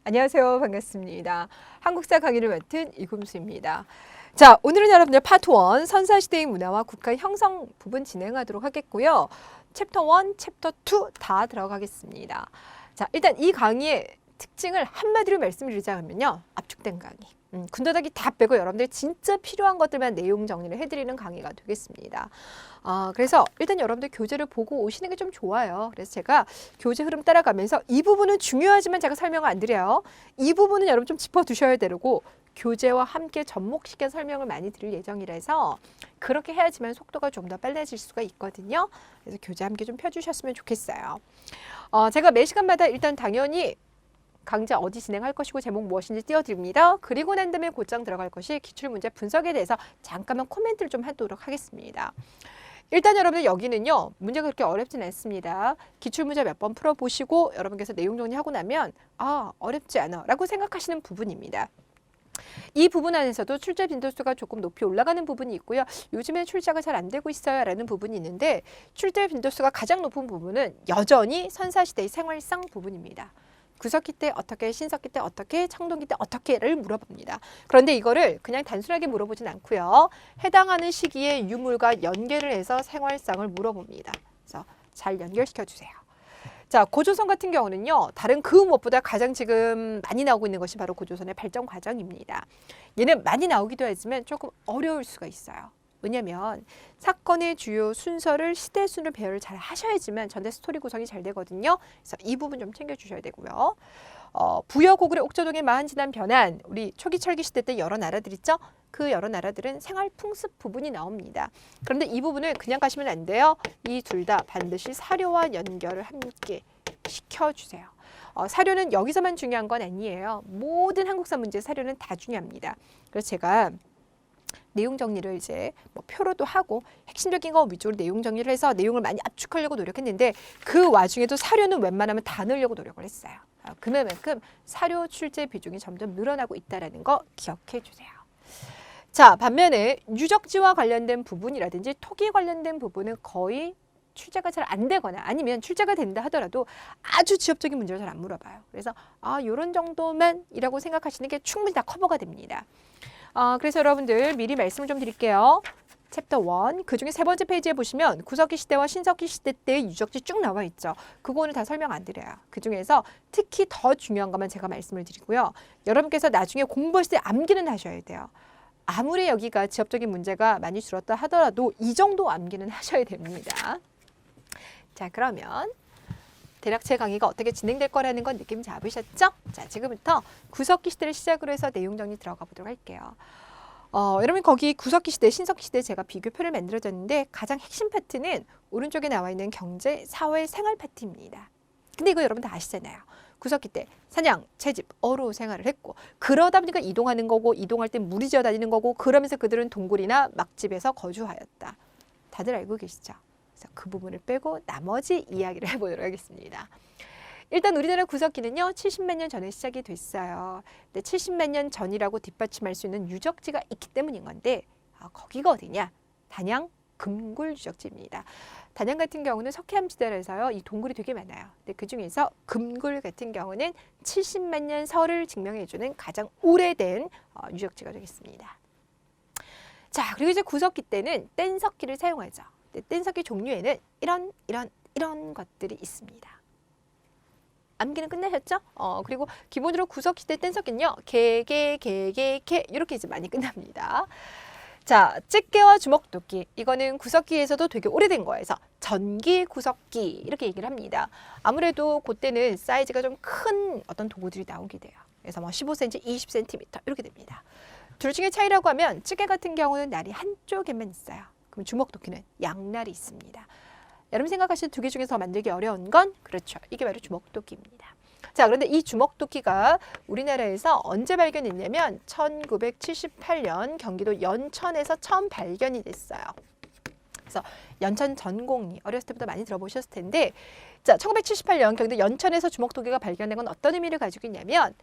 안녕하세요. 반갑습니다. 한국사 강의를 맡은 이금수입니다. 자, 오늘은 여러분들 파트 1 선사시대의 문화와 국가 형성 부분 진행하도록 하겠고요. 챕터 1, 챕터 2 다 들어가겠습니다. 자, 일단 이 강의의 특징을 한마디로 말씀을 드리자면요. 압축된 강의. 군더더기 다 빼고 여러분들 진짜 필요한 것들만 내용 정리를 해드리는 강의가 되겠습니다. 그래서 일단 여러분들 교재를 보고 오시는 게 좀 좋아요. 그래서 제가 교재 흐름 따라가면서 이 부분은 중요하지만 제가 설명을 안 드려요. 이 부분은 여러분 좀 짚어두셔야 되고 교재와 함께 접목시켜 설명을 많이 드릴 예정이라서 그렇게 해야지만 속도가 좀 더 빨라질 수가 있거든요. 그래서 교재 함께 좀 펴주셨으면 좋겠어요. 제가 매 시간마다 일단 당연히 강좌 어디 진행할 것이고 제목 무엇인지 띄워드립니다. 그리고 난 다음에 곧장 들어갈 것이 기출문제 분석에 대해서 잠깐만 코멘트를 좀 하도록 하겠습니다. 일단 여러분들 여기는요. 문제가 그렇게 어렵진 않습니다. 기출문제 몇 번 풀어보시고 여러분께서 내용 정리하고 나면 어렵지 않아 라고 생각하시는 부분입니다. 이 부분 안에서도 출제 빈도수가 조금 높이 올라가는 부분이 있고요. 요즘에 출제가 잘 안 되고 있어요 라는 부분이 있는데 출제 빈도수가 가장 높은 부분은 여전히 선사시대의 생활상 부분입니다. 구석기 때 어떻게, 신석기 때 어떻게, 청동기 때 어떻게를 물어봅니다. 그런데 이거를 그냥 단순하게 물어보진 않고요. 해당하는 시기에 유물과 연계를 해서 생활상을 물어봅니다. 그래서 잘 연결시켜 주세요. 자, 고조선 같은 경우는요. 다른 그 무엇보다 가장 지금 많이 나오고 있는 것이 바로 고조선의 발전 과정입니다. 얘는 많이 나오기도 하지만 조금 어려울 수가 있어요. 왜냐하면 사건의 주요 순서를 시대 순을 배열을 잘 하셔야지만 전대 스토리 구성이 잘 되거든요. 그래서 이 부분 좀 챙겨주셔야 되고요. 부여 고구려 옥저동의 마한 지난 변한 우리 초기 철기 시대 때 여러 나라들 있죠. 그 여러 나라들은 생활 풍습 부분이 나옵니다. 그런데 이 부분을 그냥 가시면 안 돼요. 이 둘 다 반드시 사료와 연결을 함께 시켜주세요. 사료는 여기서만 중요한 건 아니에요. 모든 한국사 문제 사료는 다 중요합니다. 그래서 제가 내용 정리를 이제 표로도 하고 핵심적인 거 위주로 내용 정리를 해서 내용을 많이 압축하려고 노력했는데 그 와중에도 사료는 웬만하면 다 넣으려고 노력을 했어요. 그만큼 사료 출제 비중이 점점 늘어나고 있다는 거 기억해 주세요. 자, 반면에 유적지와 관련된 부분이라든지 토기 관련된 부분은 거의 출제가 잘 안 되거나 아니면 출제가 된다 하더라도 아주 지엽적인 문제를 잘 안 물어봐요. 그래서 요런 정도만이라고 생각하시는 게 충분히 다 커버가 됩니다. 그래서 여러분들 미리 말씀을 좀 드릴게요. 챕터 1, 그 중에 세 번째 페이지에 보시면 구석기 시대와 신석기 시대 때의 유적지 쭉 나와 있죠. 그거는 다 설명 안 드려요. 그 중에서 특히 더 중요한 것만 제가 말씀을 드리고요. 여러분께서 나중에 공부하실 때 암기는 하셔야 돼요. 아무리 여기가 지엽적인 문제가 많이 줄었다 하더라도 이 정도 암기는 하셔야 됩니다. 자, 그러면 대략 제 강의가 어떻게 진행될 거라는 건 느낌 잡으셨죠? 자, 지금부터 구석기 시대를 시작으로 해서 내용 정리 들어가 보도록 할게요. 여러분 거기 구석기 시대, 신석기 시대 제가 비교표를 만들어줬는데 가장 핵심 파트는 오른쪽에 나와 있는 경제, 사회, 생활 파트입니다. 근데 이거 여러분 다 아시잖아요. 구석기 때 사냥, 채집, 어로 생활을 했고 그러다 보니까 이동하는 거고 이동할 때 무리 지어 다니는 거고 그러면서 그들은 동굴이나 막집에서 거주하였다. 다들 알고 계시죠? 그 부분을 빼고 나머지 이야기를 해보도록 하겠습니다. 일단 우리나라 구석기는요 70만 년 전에 시작이 됐어요. 근데 70만 년 전이라고 뒷받침할 수 있는 유적지가 있기 때문인 건데 거기가 어디냐? 단양 금굴 유적지입니다. 단양 같은 경우는 석회암지대라서요 이 동굴이 되게 많아요. 근데 그 중에서 금굴 같은 경우는 70만 년 설을 증명해주는 가장 오래된 유적지가 되겠습니다. 자, 그리고 이제 구석기 때는 뗀석기를 사용하죠. 뗀석기 종류에는 이런 것들이 있습니다. 암기는 끝나셨죠? 그리고 기본적으로 구석기 때 뗀석기는요. 개 이렇게 이제 많이 끝납니다. 자, 집게와 주먹도끼 이거는 구석기에서도 되게 오래된 거예요. 그래서 전기 구석기 이렇게 얘기를 합니다. 아무래도 그때는 사이즈가 좀 큰 어떤 도구들이 나오게 돼요. 그래서 15cm, 20cm 이렇게 됩니다. 둘 중에 차이라고 하면 집게 같은 경우는 날이 한쪽에만 있어요. 그럼 주먹도끼는 양날이 있습니다. 여러분 생각하시는 두 개 중에서 만들기 어려운 건 그렇죠. 이게 바로 주먹도끼입니다. 자, 그런데 이 주먹도끼가 우리나라에서 언제 발견했냐면 1978년 경기도 연천에서 처음 발견이 됐어요. 그래서 연천 전공리 어렸을 때부터 많이 들어보셨을 텐데 자, 1978년 경기도 연천에서 주먹도끼가 발견된 건 어떤 의미를 가지고 있냐면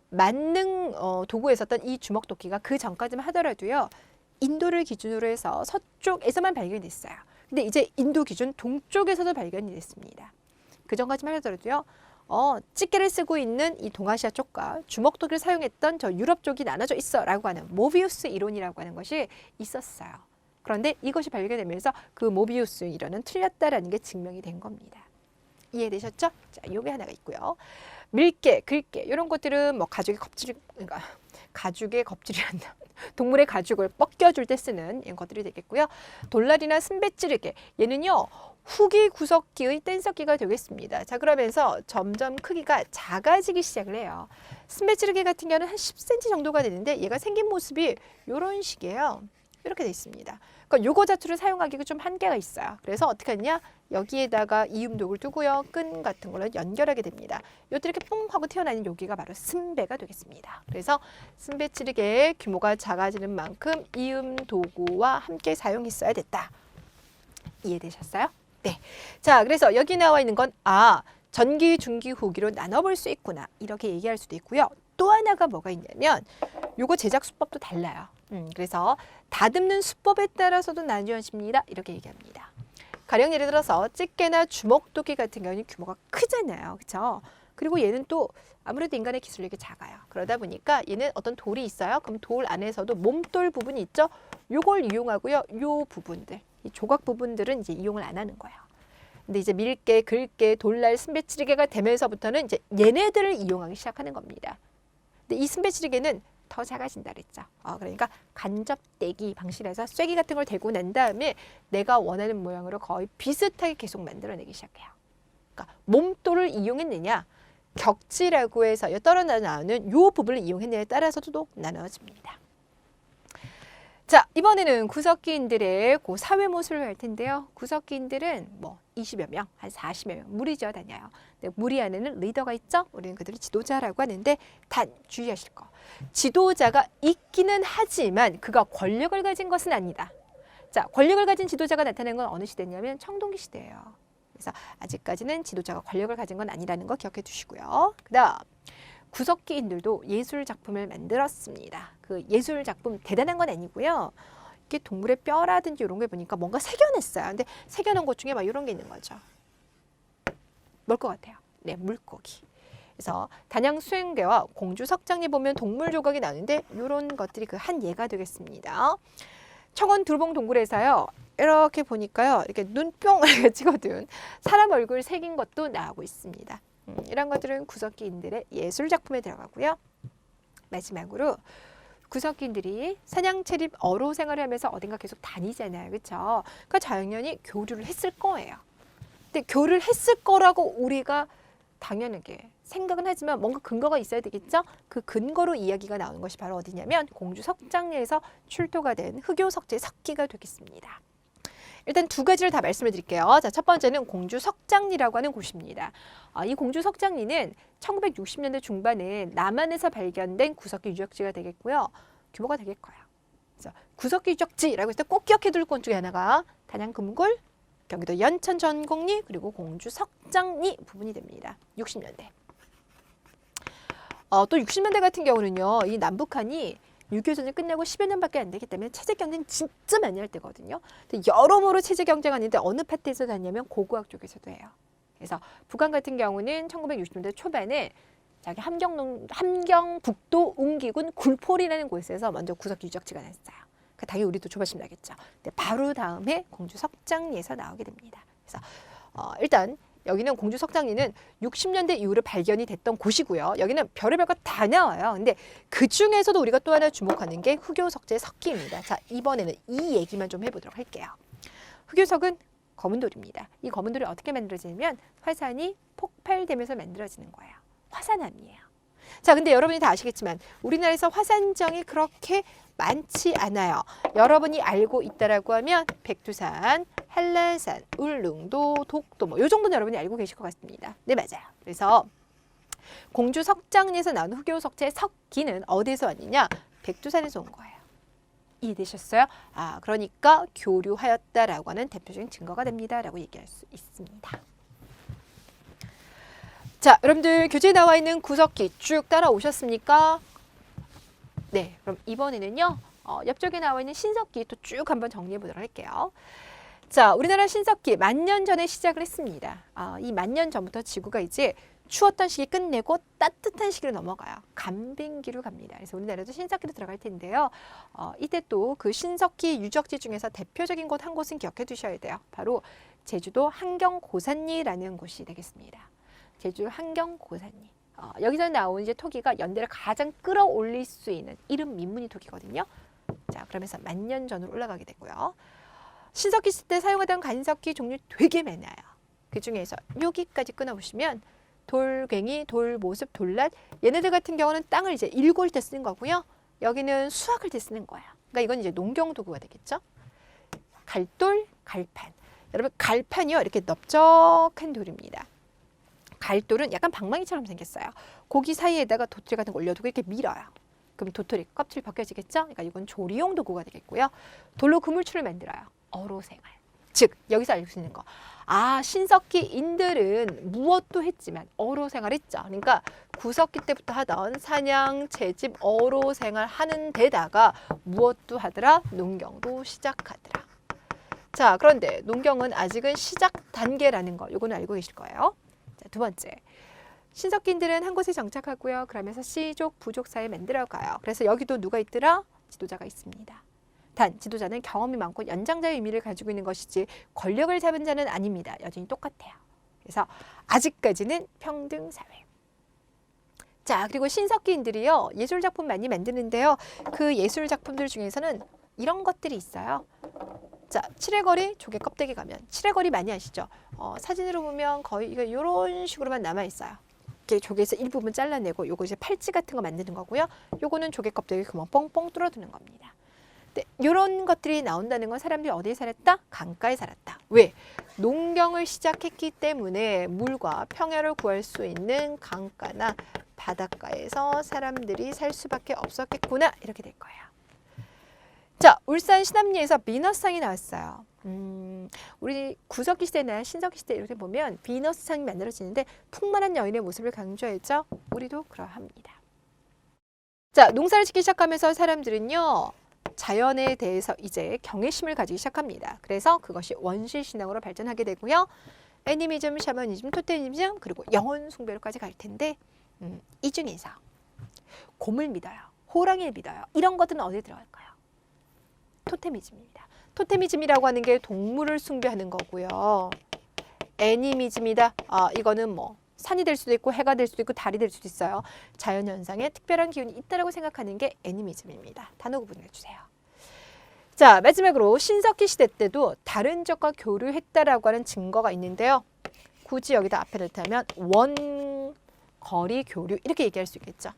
만능 도구에 있었던 이 주먹도끼가 그 전까지만 하더라도요. 인도를 기준으로 해서 서쪽에서만 발견이 됐어요. 근데 이제 인도 기준 동쪽에서도 발견이 됐습니다. 그 전까지만 하더라도요. 집게를 쓰고 있는 이 동아시아 쪽과 주먹도기를 사용했던 저 유럽 쪽이 나눠져 있어라고 하는 모비우스 이론이라고 하는 것이 있었어요. 그런데 이것이 발견되면서 그 모비우스 이론은 틀렸다라는 게 증명이 된 겁니다. 이해되셨죠? 자, 요게 하나가 있고요. 밀게, 긁게 이런 것들은 뭐 가죽의 껍질, 그러니까 가죽의 껍질이란다. 동물의 가죽을 벗겨줄 때 쓰는 이런 것들이 되겠고요. 돌날이나 순배찌르게 얘는요. 후기 구석기의 뗀석기가 되겠습니다. 자, 그러면서 점점 크기가 작아지기 시작을 해요. 순배찌르게 같은 경우는 한 10cm 정도가 되는데 얘가 생긴 모습이 이런 식이에요. 이렇게 돼 있습니다. 그러니까 요거 자체를 사용하기가 좀 한계가 있어요. 그래서 어떻게 하느냐? 여기에다가 이음독을 두고요. 끈 같은 걸로 연결하게 됩니다. 요때 이렇게 뽕 하고 튀어나오는 여기가 바로 순배가 되겠습니다. 그래서 순배 찌르개의 규모가 작아지는 만큼 이음 도구와 함께 사용했어야 됐다. 이해되셨어요? 네. 자, 그래서 여기 나와 있는 건 전기, 중기, 후기로 나눠볼 수 있구나. 이렇게 얘기할 수도 있고요. 또 하나가 뭐가 있냐면 요거 제작 수법도 달라요. 그래서 다듬는 수법에 따라서도 나뉘어집니다. 이렇게 얘기합니다. 가령 예를 들어서 집게나 주먹도기 같은 경우는 규모가 크잖아요. 그렇죠? 그리고 얘는 또 아무래도 인간의 기술력이 작아요. 그러다 보니까 얘는 어떤 돌이 있어요. 그럼 돌 안에서도 몸돌 부분이 있죠. 요걸 이용하고요. 요 부분들, 이 조각 부분들은 이제 이용을 안 하는 거예요. 근데 이제 밀게, 긁게, 돌날, 순배찌르개가 되면서부터는 이제 얘네들을 이용하기 시작하는 겁니다. 근데 이 순배찌르개는 더 작아진다 그랬죠. 그러니까 간접대기 방식에서 쐐기 같은 걸 대고 난 다음에 내가 원하는 모양으로 거의 비슷하게 계속 만들어내기 시작해요. 그러니까 몸돌을 이용했느냐, 격지라고 해서 떨어져 나오는 요 부분을 이용했느냐에 따라서도 또 나눠집니다. 자, 이번에는 구석기인들의 그 사회 모습을 할 텐데요. 구석기인들은 뭐 20여 명, 한 40여 명 무리지어 다녀요. 근데 무리 안에는 리더가 있죠. 우리는 그들을 지도자라고 하는데 단 주의하실 거. 지도자가 있기는 하지만 그가 권력을 가진 것은 아니다. 자, 권력을 가진 지도자가 나타난 건 어느 시대냐면 청동기 시대예요. 그래서 아직까지는 지도자가 권력을 가진 건 아니라는 거 기억해 두시고요. 그다음 구석기인들도 예술 작품을 만들었습니다. 그 예술 작품 대단한 건 아니고요. 이게 동물의 뼈라든지 이런 게 보니까 뭔가 새겨냈어요. 근데 새겨놓은 것 중에 막 이런 게 있는 거죠. 뭘 것 같아요? 네, 물고기. 그래서 단양 수행괴와 공주 석장리 보면 동물 조각이 나는데 이런 것들이 그 한 예가 되겠습니다. 청원 두루봉 동굴에서요. 이렇게 보니까요. 이렇게 눈병을 찍어둔 사람 얼굴 새긴 것도 나오고 있습니다. 이런 것들은 구석기인들의 예술 작품에 들어가고요. 마지막으로 구석기인들이 사냥, 채립, 어로 생활을 하면서 어딘가 계속 다니잖아요. 그렇죠? 그러니까 당연히 교류를 했을 거예요. 근데 교류를 했을 거라고 우리가 당연하게 생각은 하지만 뭔가 근거가 있어야 되겠죠? 그 근거로 이야기가 나오는 것이 바로 어디냐면 공주 석장리에서 출토가 된 흑요석재 석기가 되겠습니다. 일단 두 가지를 다 말씀을 드릴게요. 자, 첫 번째는 공주 석장리라고 하는 곳입니다. 이 공주 석장리는 1960년대 중반에 남한에서 발견된 구석기 유적지가 되겠고요. 규모가 되게 커요. 그래서 구석기 유적지라고 해서 꼭 기억해 둘 것 중에 하나가 단양 금골, 경기도 연천 전곡리, 그리고 공주 석장리 부분이 됩니다. 60년대. 또 60년대 같은 경우는요. 이 남북한이 6.25전쟁 끝나고 10여 년밖에 안 되기 때문에 체제 경쟁 진짜 많이 할 때거든요. 근데 여러모로 체제 경쟁하는데 어느 파트에서 다냐면 고고학 쪽에서도 해요. 그래서 북한 같은 경우는 1960년대 초반에 자기 함경북도 웅기군 굴포리라는 곳에서 먼저 구석기 유적지가 났어요. 그 당연히 우리도 조바심 나겠죠. 근데 바로 다음에 공주 석장리에서 나오게 됩니다. 그래서 일단 여기는 공주 석장리는 60년대 이후로 발견이 됐던 곳이고요. 여기는 별의별 거 다 나와요. 근데 그 중에서도 우리가 또 하나 주목하는 게 흑요석재 석기입니다. 자, 이번에는 이 얘기만 좀 해보도록 할게요. 흑요석은 검은 돌입니다. 이 검은 돌이 어떻게 만들어지냐면 화산이 폭발되면서 만들어지는 거예요. 화산암이에요. 자, 근데 여러분이 다 아시겠지만 우리나라에서 화산정이 그렇게 많지 않아요. 여러분이 알고 있다라고 하면 백두산, 한라산, 울릉도, 독도 뭐 이 정도는 여러분이 알고 계실 것 같습니다. 네, 맞아요. 그래서 공주 석장리에서 나온 흑요석재 석기는 어디서 왔느냐? 백두산에서 온 거예요. 이해되셨어요? 그러니까 교류하였다라고 하는 대표적인 증거가 됩니다라고 얘기할 수 있습니다. 자, 여러분들 교재에 나와 있는 구석기 쭉 따라오셨습니까? 네, 그럼 이번에는요. 옆쪽에 나와 있는 신석기 또 쭉 한번 정리해 보도록 할게요. 자, 우리나라 신석기 10,000년 전에 시작을 했습니다. 이 10,000년 전부터 지구가 이제 추웠던 시기 끝내고 따뜻한 시기로 넘어가요. 간빙기로 갑니다. 그래서 우리나라도 신석기로 들어갈 텐데요. 이때 또 그 신석기 유적지 중에서 대표적인 곳 한 곳은 기억해 두셔야 돼요. 바로 제주도 한경고산리라는 곳이 되겠습니다. 제주 한경고산리. 여기서 나온 이제 토기가 연대를 가장 끌어올릴 수 있는 이름 민문이 토기거든요. 자, 그러면서 만년 전으로 올라가게 되고요. 신석기 시대 때 사용하던 간석기 종류 되게 많아요. 그 중에서 여기까지 끊어보시면 돌괭이, 돌모습, 돌랏 얘네들 같은 경우는 땅을 이제 일골 때 쓰는 거고요. 여기는 수확할 때 쓰는 거예요. 그러니까 이건 이제 농경 도구가 되겠죠. 갈돌, 갈판. 여러분 갈판이요 이렇게 넓적한 돌입니다. 갈돌은 약간 방망이처럼 생겼어요. 고기 사이에다가 도토리 같은 거 올려두고 이렇게 밀어요. 그럼 도토리 껍질 벗겨지겠죠? 그러니까 이건 조리용 도구가 되겠고요. 돌로 그물추를 만들어요. 어로생활. 즉 여기서 알 수 있는 거. 신석기인들은 무엇도 했지만 어로생활 했죠. 그러니까 구석기 때부터 하던 사냥, 채집, 어로생활 하는 데다가 무엇도 하더라? 농경도 시작하더라. 자, 그런데 농경은 아직은 시작 단계라는 거. 요거는 알고 계실 거예요. 자, 두 번째. 신석기인들은 한 곳에 정착하고요. 그러면서 씨족, 부족 사회 만들어가요. 그래서 여기도 누가 있더라? 지도자가 있습니다. 단 지도자는 경험이 많고 연장자의 의미를 가지고 있는 것이지 권력을 잡은 자는 아닙니다. 여전히 똑같아요. 그래서 아직까지는 평등 사회. 자, 그리고 신석기인들이요. 예술 작품 많이 만드는데요. 그 예술 작품들 중에서는 이런 것들이 있어요. 자, 칠해거리 조개 껍데기 가면 칠해거리 많이 아시죠? 사진으로 보면 거의 이런 식으로만 남아 있어요. 이렇게 조개에서 일부분 잘라내고 요거 이제 팔찌 같은 거 만드는 거고요. 요거는 조개 껍데기 그만 뻥뻥 뚫어두는 겁니다. 이런 것들이 나온다는 건 사람들이 어디에 살았다? 강가에 살았다. 왜? 농경을 시작했기 때문에 물과 평야를 구할 수 있는 강가나 바닷가에서 사람들이 살 수밖에 없었겠구나 이렇게 될 거예요. 자, 울산 신암리에서 비너스상이 나왔어요. 우리 구석기 시대나 신석기 시대 이렇게 보면 비너스상이 만들어지는데 풍만한 여인의 모습을 강조했죠. 우리도 그러합니다. 자, 농사를 짓기 시작하면서 사람들은요. 자연에 대해서 이제 경외심을 가지기 시작합니다. 그래서 그것이 원시신앙으로 발전하게 되고요. 애니미즘, 샤머니즘, 토테미즘 그리고 영혼 숭배로까지 갈 텐데 이 중에서 곰을 믿어요. 호랑이를 믿어요. 이런 것들은 어디에 들어갈까요? 토테미즘입니다. 토테미즘이라고 하는 게 동물을 숭배하는 거고요. 애니미즘이다. 이거는 뭐 산이 될 수도 있고 해가 될 수도 있고 달이 될 수도 있어요. 자연현상에 특별한 기운이 있다고 생각하는 게 애니미즘입니다. 단어 구분해 주세요. 자, 마지막으로 신석기 시대 때도 다른 적과 교류했다라고 하는 증거가 있는데요. 굳이 여기다 앞에를 타면 원거리 교류 이렇게 얘기할 수 있겠죠.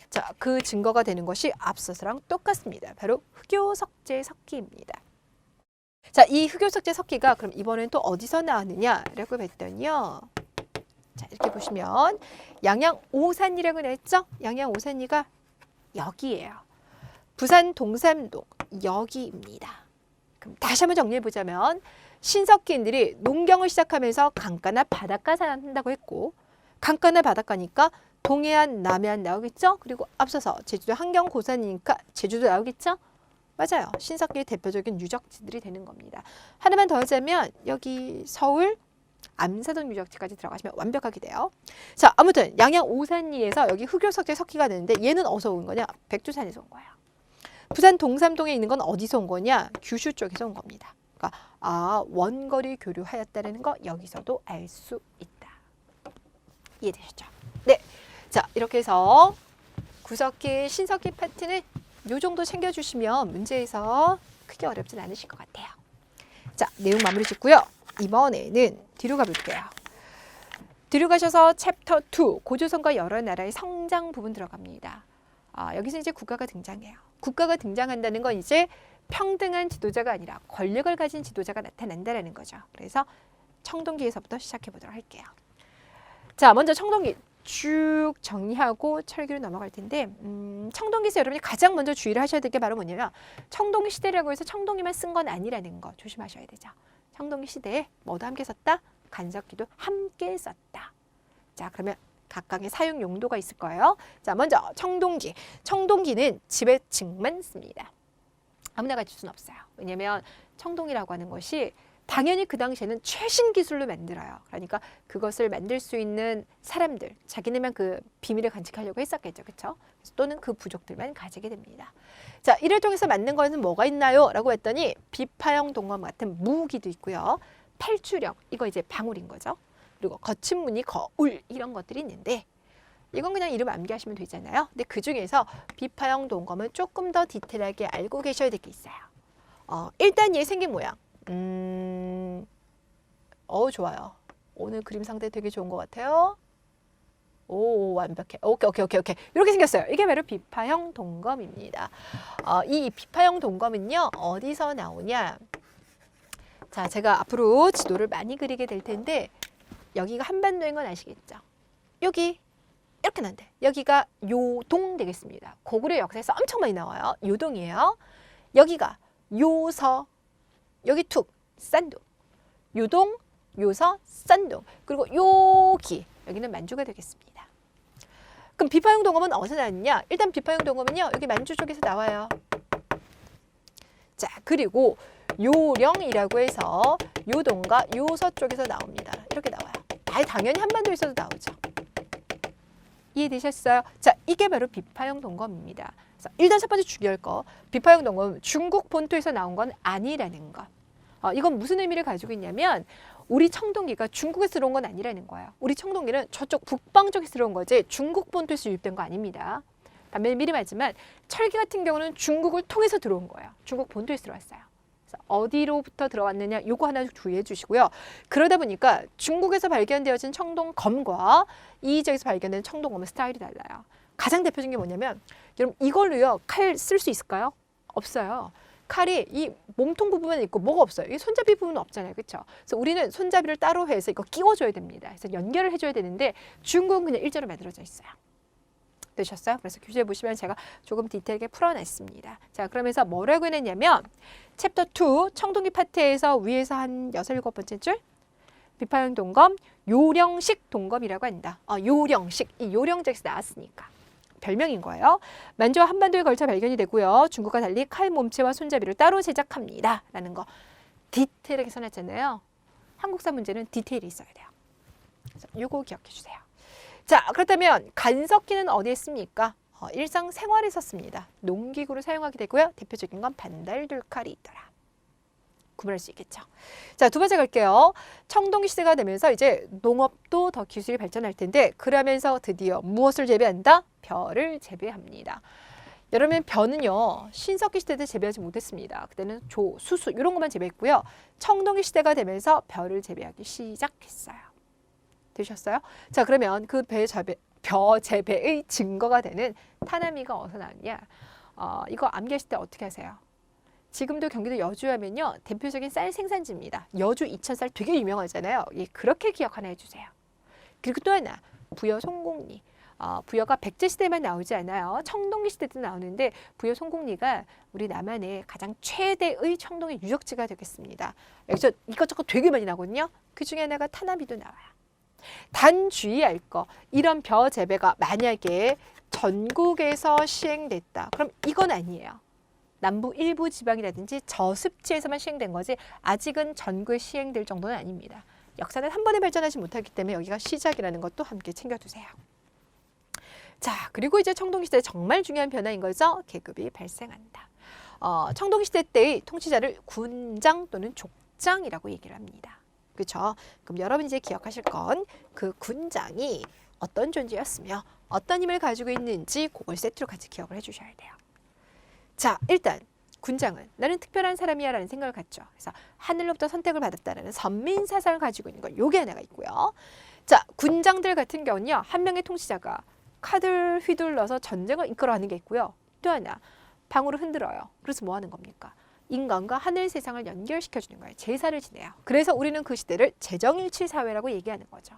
자, 그 증거가 되는 것이 앞서서랑 똑같습니다. 바로 흑요석제 석기입니다. 자, 이 흑요석제 석기가 그럼 이번엔 또 어디서 나왔느냐라고 봤더니요. 자, 이렇게 보시면 양양오산리라고 나왔죠? 양양오산리가 여기예요. 부산 동삼동 여기입니다. 그럼 다시 한번 정리해 보자면 신석기인들이 농경을 시작하면서 강가나 바닷가 산다고 했고 강가나 바닷가니까 동해안, 남해안 나오겠죠? 그리고 앞서서 제주도 한경고산이니까 제주도 나오겠죠? 맞아요. 신석기의 대표적인 유적지들이 되는 겁니다. 하나만 더 하자면 여기 서울 암사동 유적지까지 들어가시면 완벽하게 돼요. 자, 아무튼 양양오산리에서 여기 흑요석제 석기가 되는데 얘는 어디서 온 거냐? 백두산에서 온 거예요. 부산 동삼동에 있는 건 어디서 온 거냐? 규슈 쪽에서 온 겁니다. 그러니까 원거리 교류하였다는 거 여기서도 알 수 있다. 이해되셨죠? 네. 자, 이렇게 해서 구석기, 신석기 파트는 요 정도 챙겨주시면 문제에서 크게 어렵진 않으실 것 같아요. 자, 내용 마무리 짓고요. 이번에는 뒤로 가볼게요. 뒤로 가셔서 챕터 2, 고조선과 여러 나라의 성장 부분 들어갑니다. 여기서 이제 국가가 등장해요. 국가가 등장한다는 건 이제 평등한 지도자가 아니라 권력을 가진 지도자가 나타난다는 거죠. 그래서 청동기에서부터 시작해 보도록 할게요. 자, 먼저 청동기 쭉 정리하고 철기로 넘어갈 텐데 청동기에서 여러분이 가장 먼저 주의를 하셔야 될 게 바로 뭐냐면 청동기 시대라고 해서 청동기만 쓴 건 아니라는 거 조심하셔야 되죠. 청동기 시대에 뭐도 함께 썼다? 간석기도 함께 썼다. 자, 그러면 각각의 사용 용도가 있을 거예요. 자, 먼저 청동기. 청동기는 집에 층만 씁니다. 아무나 가질 수는 없어요. 왜냐하면 청동이라고 하는 것이 당연히 그 당시에는 최신 기술로 만들어요. 그러니까 그것을 만들 수 있는 사람들, 자기네만 그 비밀을 간직하려고 했었겠죠. 그렇죠? 또는 그 부족들만 가지게 됩니다. 자, 이를 통해서 만든 것은 뭐가 있나요? 라고 했더니 비파형 동검 같은 무기도 있고요. 팔주령, 이거 이제 방울인 거죠. 그리고 거친 무늬, 거울 이런 것들이 있는데 이건 그냥 이름 암기하시면 되잖아요. 근데 그 중에서 비파형 동검은 조금 더 디테일하게 알고 계셔야 될 게 있어요. 일단 얘 생긴 모양. 좋아요. 오늘 그림 상태 되게 좋은 것 같아요. 오, 완벽해. 오케이. 이렇게 생겼어요. 이게 바로 비파형 동검입니다. 이 비파형 동검은요, 어디서 나오냐? 자, 제가 앞으로 지도를 많이 그리게 될 텐데, 여기가 한반도인 건 아시겠죠? 여기, 이렇게 난데. 여기가 요동 되겠습니다. 고구려 역사에서 엄청 많이 나와요. 요동이에요. 여기가 요서, 여기 툭, 싼동. 요동, 요서, 싼동. 그리고 여기는 만주가 되겠습니다. 그럼 비파형 동검은 어디서 나왔냐? 일단 비파형 동검은요, 여기 만주 쪽에서 나와요. 자, 그리고 요령이라고 해서 요동과 요서 쪽에서 나옵니다. 이렇게 나와요. 당연히 한반도에서도 나오죠. 이해되셨어요? 자, 이게 바로 비파형 동검입니다. 일단 첫 번째 중요할 거, 비파형 동검은 중국 본토에서 나온 건 아니라는 것. 이건 무슨 의미를 가지고 있냐면 우리 청동기가 중국에서 들어온 건 아니라는 거예요. 우리 청동기는 저쪽 북방 쪽에서 들어온 거지 중국 본토에서 유입된 거 아닙니다. 미리 말하지만 철기 같은 경우는 중국을 통해서 들어온 거예요. 중국 본토에서 들어왔어요. 그래서 어디로부터 들어왔느냐 요거 하나 주의해 주시고요. 그러다 보니까 중국에서 발견되어진 청동검과 이 지역에서 발견된 청동검은 스타일이 달라요. 가장 대표적인 게 뭐냐면 여러분 이걸로요 칼 쓸 수 있을까요? 없어요. 칼이 이 몸통 부분만 있고 뭐가 없어요. 이 손잡이 부분은 없잖아요. 그렇죠? 그래서 우리는 손잡이를 따로 해서 이거 끼워줘야 됩니다. 그래서 연결을 해줘야 되는데 중국은 그냥 일자로 만들어져 있어요. 되셨어요? 그래서 교재 보시면 제가 조금 디테일하게 풀어냈습니다. 자, 그러면서 뭐라고 해냈냐면 챕터 2 청동기 파트에서 위에서 한 6, 7번째 줄 비파형 동검 요령식 동검이라고 한다. 요령식, 이 요령적에서 나왔으니까. 별명인 거예요. 만주와 한반도에 걸쳐 발견이 되고요. 중국과 달리 칼 몸체와 손잡이를 따로 제작합니다. 라는 거 디테일하게 써놨잖아요. 한국사 문제는 디테일이 있어야 돼요. 그래서 이거 기억해 주세요. 자, 그렇다면 간석기는 어디에 씁니까? 일상생활에 썼습니다. 농기구를 사용하게 되고요. 대표적인 건 반달돌칼이 있더라. 구분할 수 있겠죠. 자, 두 번째 갈게요. 청동기 시대가 되면서 이제 농업도 더 기술이 발전할 텐데 그러면서 드디어 무엇을 재배한다? 벼를 재배합니다. 여러분 벼는요. 신석기 시대 때 재배하지 못했습니다. 그때는 조, 수수 이런 것만 재배했고요. 청동기 시대가 되면서 벼를 재배하기 시작했어요. 되셨어요? 자, 그러면 그 벼 재배의 증거가 되는 타나미가 어디서 나왔냐? 이거 암기하실 때 어떻게 하세요? 지금도 경기도 여주 하면요. 대표적인 쌀 생산지입니다. 여주 이천쌀 되게 유명하잖아요. 예, 그렇게 기억 하나 해주세요. 그리고 또 하나, 부여 송곡리. 부여가 백제시대만 나오지 않아요. 청동기 시대도 나오는데 부여 송곡리가 우리 남한의 가장 최대의 청동의 유적지가 되겠습니다. 여기서 이것저것 되게 많이 나거든요. 그 중에 하나가 타나비도 나와요. 단 주의할 거, 이런 벼 재배가 만약에 전국에서 시행됐다. 그럼 이건 아니에요. 남부 일부 지방이라든지 저습지에서만 시행된 거지 아직은 전국에 시행될 정도는 아닙니다. 역사는 한 번에 발전하지 못하기 때문에 여기가 시작이라는 것도 함께 챙겨두세요. 자, 그리고 이제 청동기시대 정말 중요한 변화인 거죠. 계급이 발생한다. 청동기시대 때의 통치자를 군장 또는 족장이라고 얘기를 합니다. 그렇죠? 그럼 여러분 이제 기억하실 건 그 군장이 어떤 존재였으며 어떤 힘을 가지고 있는지 그걸 세트로 같이 기억을 해주셔야 돼요. 자, 일단 군장은 나는 특별한 사람이야 라는 생각을 갖죠. 그래서 하늘로부터 선택을 받았다라는 선민사상을 가지고 있는 것, 요게 하나가 있고요. 자, 군장들 같은 경우는요. 한 명의 통치자가 칼을 휘둘러서 전쟁을 이끌어가는 게 있고요. 또 하나, 방울을 흔들어요. 그래서 뭐 하는 겁니까? 인간과 하늘 세상을 연결시켜주는 거예요. 제사를 지내요. 그래서 우리는 그 시대를 재정일치 사회라고 얘기하는 거죠.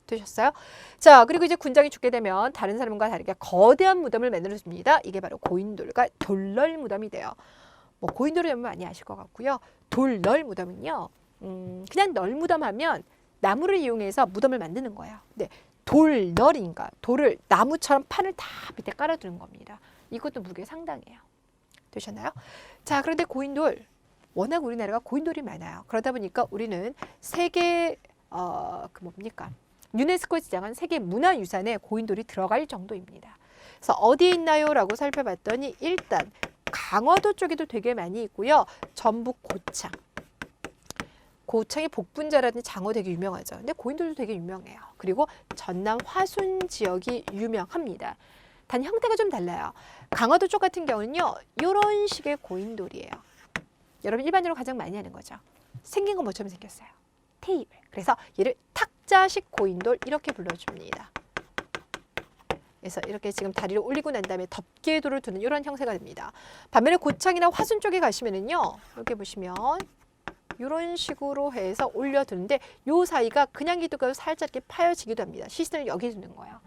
되셨어요? 자, 그리고 이제 군장이 죽게 되면 다른 사람과 다르게 거대한 무덤을 만들어줍니다. 이게 바로 고인돌과 돌널 무덤이 돼요. 뭐 고인돌을 많이 아실 것 같고요. 돌널 무덤은요. 그냥 널 무덤 하면 나무를 이용해서 무덤을 만드는 거예요. 근데 돌널이니까 돌을 나무처럼 판을 다 밑에 깔아두는 겁니다. 이것도 무게 상당해요. 되셨나요? 자, 그런데 고인돌 워낙 우리나라가 고인돌이 많아요. 그러다 보니까 우리는 세계 유네스코에 지정한 세계 문화유산에 고인돌이 들어갈 정도입니다. 그래서 어디에 있나요? 라고 살펴봤더니 일단 강화도 쪽에도 되게 많이 있고요. 전북 고창. 고창의 복분자라든지 장어 되게 유명하죠. 근데 고인돌도 되게 유명해요. 그리고 전남 화순 지역이 유명합니다. 단 형태가 좀 달라요. 강화도 쪽 같은 경우는요. 이런 식의 고인돌이에요. 여러분 일반적으로 가장 많이 하는 거죠. 생긴 건 뭐처럼 생겼어요? 테이블. 그래서 얘를 탁자식 고인돌 이렇게 불러줍니다. 그래서 이렇게 지금 다리를 올리고 난 다음에 덮개돌을 두는 이런 형태가 됩니다. 반면에 고창이나 화순 쪽에 가시면은요. 이렇게 보시면 이런 식으로 해서 올려두는데 요 사이가 그냥 기둥과 살짝 이렇게 파여지기도 합니다. 시선을 여기 두는 거예요.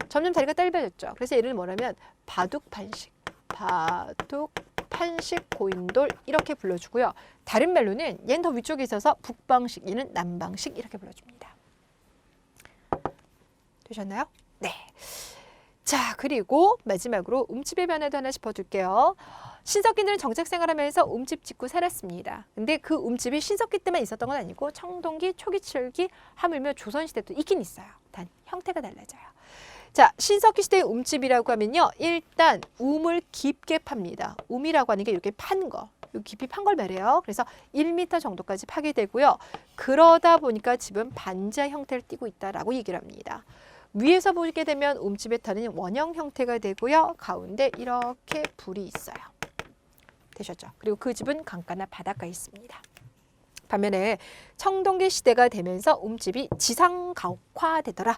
점점 다리가 짧아졌죠. 그래서 얘를 뭐냐면 바둑판식 고인돌 이렇게 불러주고요. 다른 말로는 얘는 더 위쪽에 있어서 북방식, 얘는 남방식 이렇게 불러줍니다. 되셨나요? 네. 자, 그리고 마지막으로 움집의 변화도 하나 짚어줄게요. 신석기들은 정착 생활하면서 움집 짓고 살았습니다. 근데 그 움집이 신석기 때만 있었던 건 아니고 청동기, 초기칠기, 하물며 조선시대도 있긴 있어요. 단 형태가 달라져요. 자, 신석기 시대의 움집이라고 하면요. 일단 움을 깊게 팝니다. 움이라고 하는 게 이렇게 판 거. 깊이 판 걸 말해요. 그래서 1m 정도까지 파게 되고요. 그러다 보니까 집은 반지하 형태를 띠고 있다라고 얘기를 합니다. 위에서 보게 되면 움집의 터는 원형 형태가 되고요. 가운데 이렇게 불이 있어요. 되셨죠? 그리고 그 집은 강가나 바닷가에 있습니다. 반면에 청동기 시대가 되면서 움집이 지상가옥화되더라.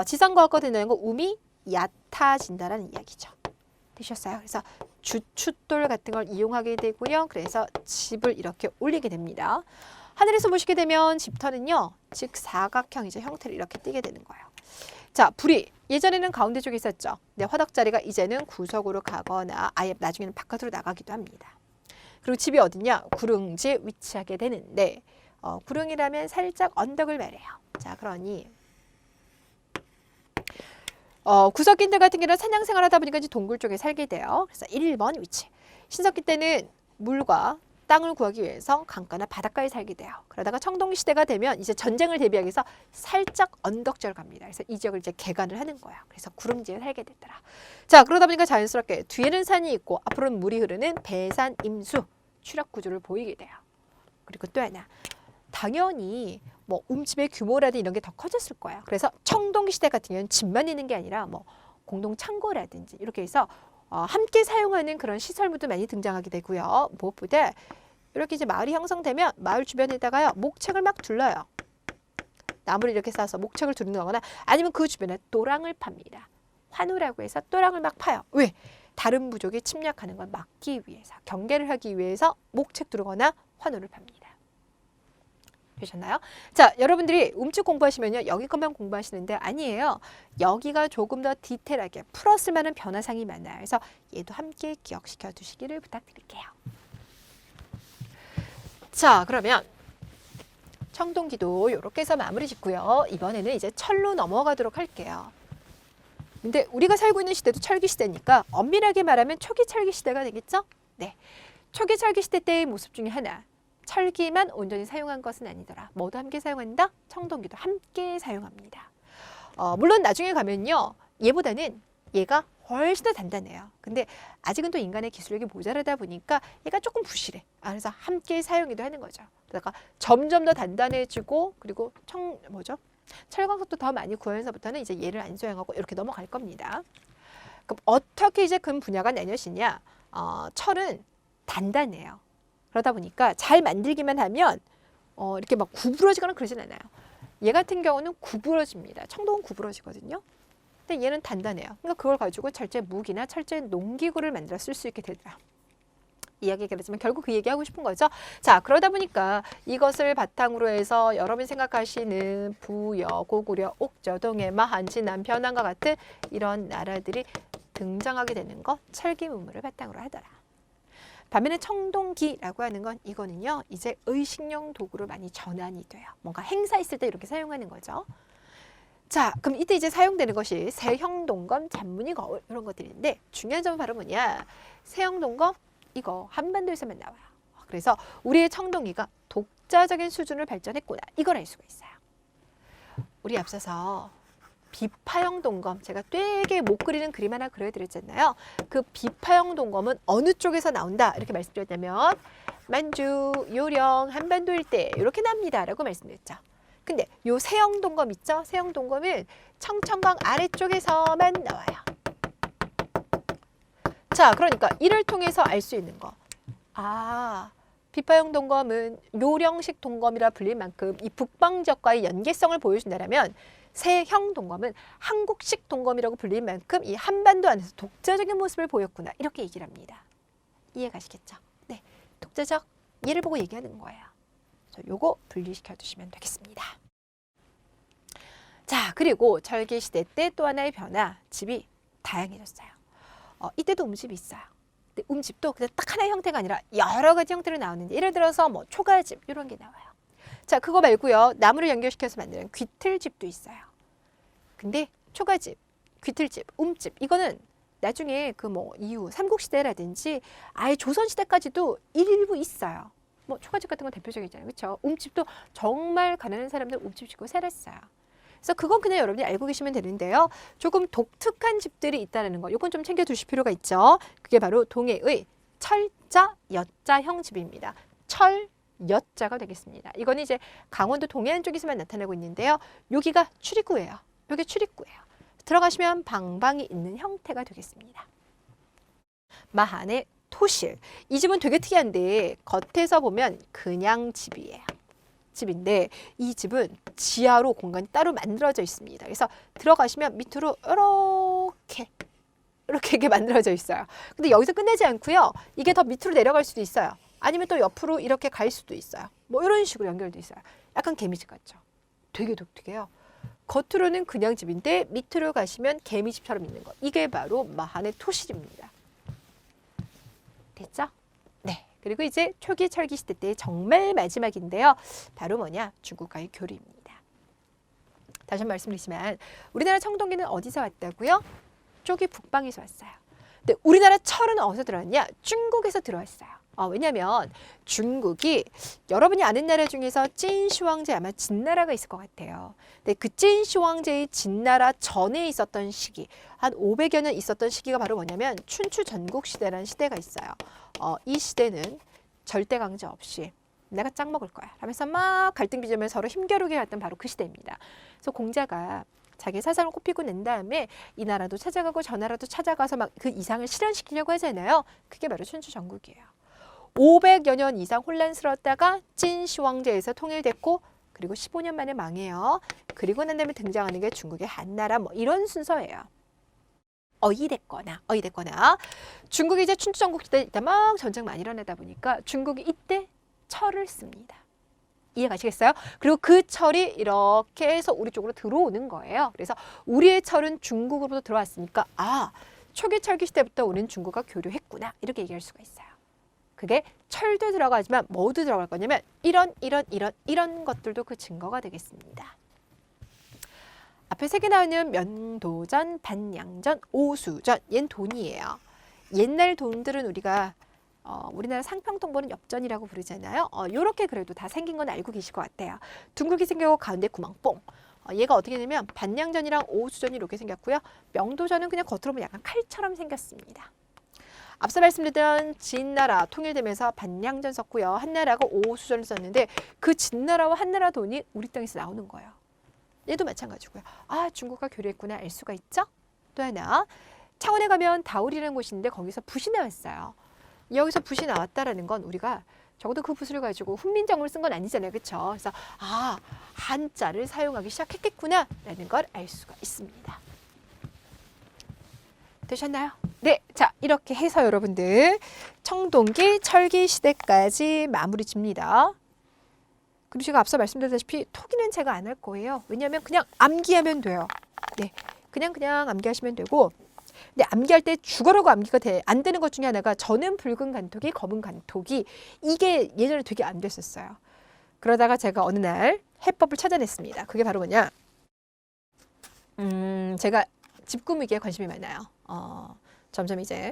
지상가옥화 된다는 건 움이 얕아진다라는 이야기죠. 되셨어요? 그래서 주춧돌 같은 걸 이용하게 되고요. 그래서 집을 이렇게 올리게 됩니다. 하늘에서 보시게 되면 집터는요. 즉 사각형이죠. 형태를 이렇게 띠게 되는 거예요. 자, 불이 예전에는 가운데 쪽에 있었죠. 근데 화덕자리가 이제는 구석으로 가거나 아예 나중에는 바깥으로 나가기도 합니다. 그리고 집이 어디냐? 구릉지에 위치하게 되는데 구릉이라면 살짝 언덕을 말해요. 자, 그러니 구석기들 같은 경우는 사냥 생활하다 보니까 이제 동굴 쪽에 살게 돼요. 그래서 1번 위치. 신석기 때는 물과 땅을 구하기 위해서 강가나 바닷가에 살게 돼요. 그러다가 청동기 시대가 되면 이제 전쟁을 대비하기 위해서 살짝 언덕 지역을 갑니다. 그래서 이 지역을 이제 개간을 하는 거예요. 그래서 구릉지에 살게 되더라. 자, 그러다 보니까 자연스럽게 뒤에는 산이 있고 앞으로는 물이 흐르는 배산 임수 추락 구조를 보이게 돼요. 그리고 또 하나. 당연히 뭐 움집의 규모라든지 이런 게 더 커졌을 거예요. 그래서 청동기 시대 같은 경우는 집만 있는 게 아니라 뭐 공동 창고라든지 이렇게 해서 함께 사용하는 그런 시설물도 많이 등장하게 되고요. 무엇보다 이렇게 이제 마을이 형성되면 마을 주변에다가요 목책을 막 둘러요. 나무를 이렇게 싸서 목책을 두르거나 아니면 그 주변에 또랑을 팝니다. 환우라고 해서 또랑을 막 파요. 왜? 다른 부족이 침략하는 걸 막기 위해서, 경계를 하기 위해서 목책 두르거나 환우를 팝니다. 되셨나요? 자, 여러분들이 움집 공부하시면요. 여기 것만 공부하시는데 아니에요. 여기가 조금 더 디테일하게 풀었을 만한 변화상이 많아요. 그래서 얘도 함께 기억시켜 두시기를 부탁드릴게요. 자, 그러면 청동기도 이렇게 해서 마무리 짓고요. 이번에는 이제 철로 넘어가도록 할게요. 근데 우리가 살고 있는 시대도 철기 시대니까 엄밀하게 말하면 초기 철기 시대가 되겠죠? 네. 초기 철기 시대 때의 모습 중에 하나. 철기만 온전히 사용한 것은 아니더라. 뭐도 함께 사용한다? 청동기도 함께 사용합니다. 물론 나중에 가면요. 얘보다는 얘가 훨씬 더 단단해요. 근데 아직은 또 인간의 기술력이 모자라다 보니까 얘가 조금 부실해. 그래서 함께 사용기도 하는 거죠. 그러니까 점점 더 단단해지고 그리고 철광석도 더 많이 구하면서부터는 이제 얘를 안 사용하고 이렇게 넘어갈 겁니다. 그럼 어떻게 이제 그 분야가 나뉘어지냐? 철은 단단해요. 그러다 보니까 잘 만들기만 하면 이렇게 막 구부러지거나 그러진 않아요. 얘 같은 경우는 구부러집니다. 청동은 구부러지거든요. 근데 얘는 단단해요. 그러니까 그걸 가지고 철제 무기나 철제 농기구를 만들어 쓸 수 있게 되더라. 이야기가 되지만 결국 그 얘기하고 싶은 거죠. 자, 그러다 보니까 이것을 바탕으로 해서 여러분이 생각하시는 부여, 고구려, 옥저, 동해마, 한지, 남편안과 같은 이런 나라들이 등장하게 되는 거 철기 문물을 바탕으로 하더라. 반면에 청동기라고 하는 건 이거는요. 이제 의식용 도구로 많이 전환이 돼요. 뭔가 행사 있을 때 이렇게 사용하는 거죠. 자, 그럼 이때 이제 사용되는 것이 세형동검, 잔무늬 거울 이런 것들인데 중요한 점은 바로 뭐냐. 세형동검 이거 한반도에서만 나와요. 그래서 우리의 청동기가 독자적인 수준을 발전했구나. 이걸 알 수가 있어요. 우리 앞서서 비파형 동검, 제가 되게 못 그리는 그림 하나 그려드렸잖아요. 그 비파형 동검은 어느 쪽에서 나온다 이렇게 말씀드렸다면 만주, 요령, 한반도 일대 이렇게 납니다 라고 말씀드렸죠. 근데 요 세형 동검 있죠? 세형 동검은 청천강 아래쪽에서만 나와요. 자, 그러니까 이를 통해서 알 수 있는 거. 아, 비파형 동검은 요령식 동검이라 불릴 만큼 이 북방 지역과의 연계성을 보여준다면 세형 동검은 한국식 동검이라고 불릴 만큼 이 한반도 안에서 독자적인 모습을 보였구나. 이렇게 얘기를 합니다. 이해가시겠죠? 네, 독자적 예를 보고 얘기하는 거예요. 그래서 요거 분리시켜 두시면 되겠습니다. 자, 그리고 철기시대 때 또 하나의 변화, 집이 다양해졌어요. 이때도 음집이 있어요. 근데 음집도 그냥 딱 하나의 형태가 아니라 여러 가지 형태로 나오는데 예를 들어서 뭐 초가집 이런 게 나와요. 자, 그거 말고요. 나무를 연결시켜서 만드는 귀틀집도 있어요. 근데 초가집, 귀틀집, 음집 이거는 나중에 그 뭐 이후 삼국시대라든지 아예 조선시대까지도 일부 있어요. 뭐 초가집 같은 건 대표적이잖아요. 그렇죠? 음집도 정말 가난한 사람들 음집 짓고 살았어요. 그래서 그건 그냥 여러분이 알고 계시면 되는데요. 조금 독특한 집들이 있다는 거, 이건 좀 챙겨두실 필요가 있죠. 그게 바로 동해의 철자, 여자형 집입니다. 철, 여자가 되겠습니다. 이거는 이제 강원도 동해안 쪽에서만 나타나고 있는데요. 여기가 출입구예요. 여기 출입구예요. 들어가시면 방방이 있는 형태가 되겠습니다. 마한의 토실. 이 집은 되게 특이한데 겉에서 보면 그냥 집이에요. 집인데 이 집은 지하로 공간이 따로 만들어져 있습니다. 그래서 들어가시면 밑으로 이렇게 만들어져 있어요. 근데 여기서 끝내지 않고요. 이게 더 밑으로 내려갈 수도 있어요. 아니면 또 옆으로 이렇게 갈 수도 있어요. 뭐 이런 식으로 연결돼 있어요. 약간 개미집 같죠? 되게 독특해요. 겉으로는 그냥 집인데 밑으로 가시면 개미집처럼 있는 거. 이게 바로 마한의 토실입니다. 됐죠? 네. 그리고 이제 초기 철기 시대 때 정말 마지막인데요. 바로 뭐냐? 중국과의 교류입니다. 다시 한번 말씀드리지만 우리나라 청동기는 어디서 왔다고요? 쪽이 북방에서 왔어요. 근데 우리나라 철은 어디서 들어왔냐? 중국에서 들어왔어요. 왜냐하면 중국이 여러분이 아는 나라 중에서 찐시황제 아마 진나라가 있을 것 같아요. 근데 그 찐시황제의 진나라 전에 있었던 시기, 한 500여 년 있었던 시기가 바로 뭐냐면 춘추 전국시대라는 시대가 있어요. 이 시대는 절대 강제 없이 내가 짱 먹을 거야 하면서 막 갈등 빚으면 서로 힘겨루게 했던 바로 그 시대입니다. 그래서 공자가 자기 사상을 꼽히고 낸 다음에 이 나라도 찾아가고 저 나라도 찾아가서 막 그 이상을 실현시키려고 하잖아요. 그게 바로 춘추 전국이에요. 500여 년 이상 혼란스러웠다가 찐시황제에서 통일됐고 그리고 15년 만에 망해요. 그리고 난 다음에 등장하는 게 중국의 한나라 뭐 이런 순서예요. 어이됐거나 중국이 이제 춘추 전국 시대 때 막 전쟁 많이 일어나다 보니까 중국이 이때 철을 씁니다. 이해가시겠어요? 그리고 그 철이 이렇게 해서 우리 쪽으로 들어오는 거예요. 그래서 우리의 철은 중국으로부터 들어왔으니까 초기 철기 시대부터 우리는 중국과 교류했구나 이렇게 얘기할 수가 있어요. 그게 철도 들어가지만 뭐도 들어갈 거냐면 이런 것들도 그 증거가 되겠습니다. 앞에 세 개 나오는 면도전, 반양전, 오수전, 얜 돈이에요. 옛날 돈들은 우리가 우리나라 상평통보는 엽전이라고 부르잖아요. 요렇게 그래도 다 생긴 건 알고 계실 것 같아요. 둥글게 생기고 가운데 구멍 뽕. 얘가 어떻게 되냐면 반양전이랑 오수전이 이렇게 생겼고요. 명도전은 그냥 겉으로 보면 약간 칼처럼 생겼습니다. 앞서 말씀드렸던 진나라 통일되면서 반양전 썼고요. 한나라가 오수전을 썼는데 그 진나라와 한나라 돈이 우리 땅에서 나오는 거예요. 얘도 마찬가지고요. 중국과 교류했구나 알 수가 있죠. 또 하나 창원에 가면 다울이라는 곳인데 거기서 붓이 나왔어요. 여기서 붓이 나왔다라는 건 우리가 적어도 그 붓을 가지고 훈민정음을 쓴 건 아니잖아요. 그렇죠? 그래서 한자를 사용하기 시작했겠구나 라는 걸 알 수가 있습니다. 되셨나요? 네, 자 이렇게 해서 여러분들 청동기, 철기 시대까지 마무리 집니다. 그리고 제가 앞서 말씀드렸다시피 토기는 제가 안 할 거예요. 왜냐하면 그냥 암기하면 돼요. 네, 그냥 암기하시면 되고 근데 암기할 때 죽어라고 암기가 안 되는 것 중에 하나가 저는 붉은 간톡이 검은 간톡이 이게 예전에 되게 안 됐었어요. 그러다가 제가 어느 날 해법을 찾아냈습니다. 그게 바로 뭐냐? 제가 집 꾸미기에 관심이 많아요. 점점 이제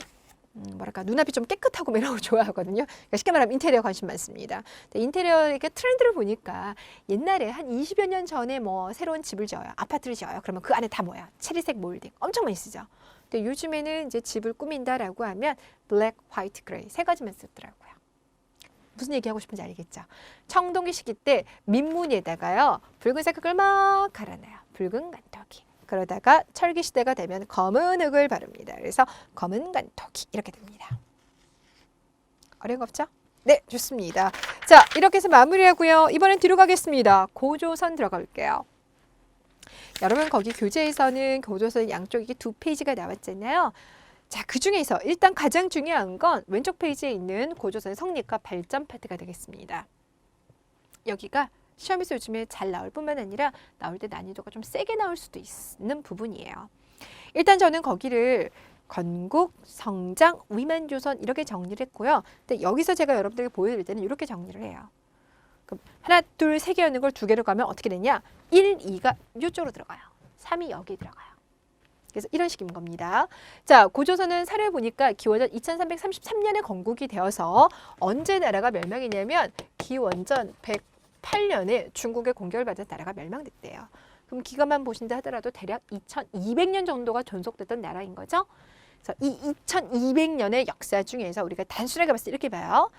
뭐랄까 눈앞이 좀 깨끗하고 이런 걸 좋아하거든요. 그러니까 쉽게 말하면 인테리어 관심 많습니다. 인테리어의 트렌드를 보니까 옛날에 한 20여 년 전에 뭐 새로운 집을 지어요. 아파트를 지어요. 그러면 그 안에 다 뭐야? 체리색 몰딩 엄청 많이 쓰죠. 근데 요즘에는 이제 집을 꾸민다라고 하면 블랙, 화이트, 그레이 세 가지만 쓰더라고요. 무슨 얘기하고 싶은지 알겠죠? 청동기 시기 때 민무늬에다가요. 붉은색 흙을 막 갈아놔요. 붉은 간토기. 그러다가 철기 시대가 되면 검은 흙을 바릅니다. 그래서 검은 간토기 이렇게 됩니다. 어려운 거 없죠? 네, 좋습니다. 자, 이렇게 해서 마무리하고요. 이번엔 뒤로 가겠습니다. 고조선 들어가 볼게요. 여러분 거기 교재에서는 고조선 양쪽에 2페이지가 나왔잖아요. 자, 그 중에서 일단 가장 중요한 건 왼쪽 페이지에 있는 고조선의 성립과 발전 파트가 되겠습니다. 여기가 시험에서 요즘에 잘 나올 뿐만 아니라 나올 때 난이도가 좀 세게 나올 수도 있는 부분이에요. 일단 저는 거기를 건국, 성장, 위만조선 이렇게 정리를 했고요. 근데 여기서 제가 여러분들에게 보여드릴 때는 이렇게 정리를 해요. 그럼 하나, 둘, 세 개였는 걸 두 개로 가면 어떻게 되냐? 1, 2가 이쪽으로 들어가요. 3이 여기 들어가요. 그래서 이런 식인 겁니다. 자, 고조선은 사례를 보니까 기원전 2333년에 건국이 되어서 언제 나라가 멸망했냐면 기원전 108년에 중국의 공격을 받은 나라가 멸망됐대요. 그럼 기간만 보신다 하더라도 대략 2200년 정도가 존속됐던 나라인 거죠. 그래서 이 2200년의 역사 중에서 우리가 단순하게 봤을 때 이렇게 봐요.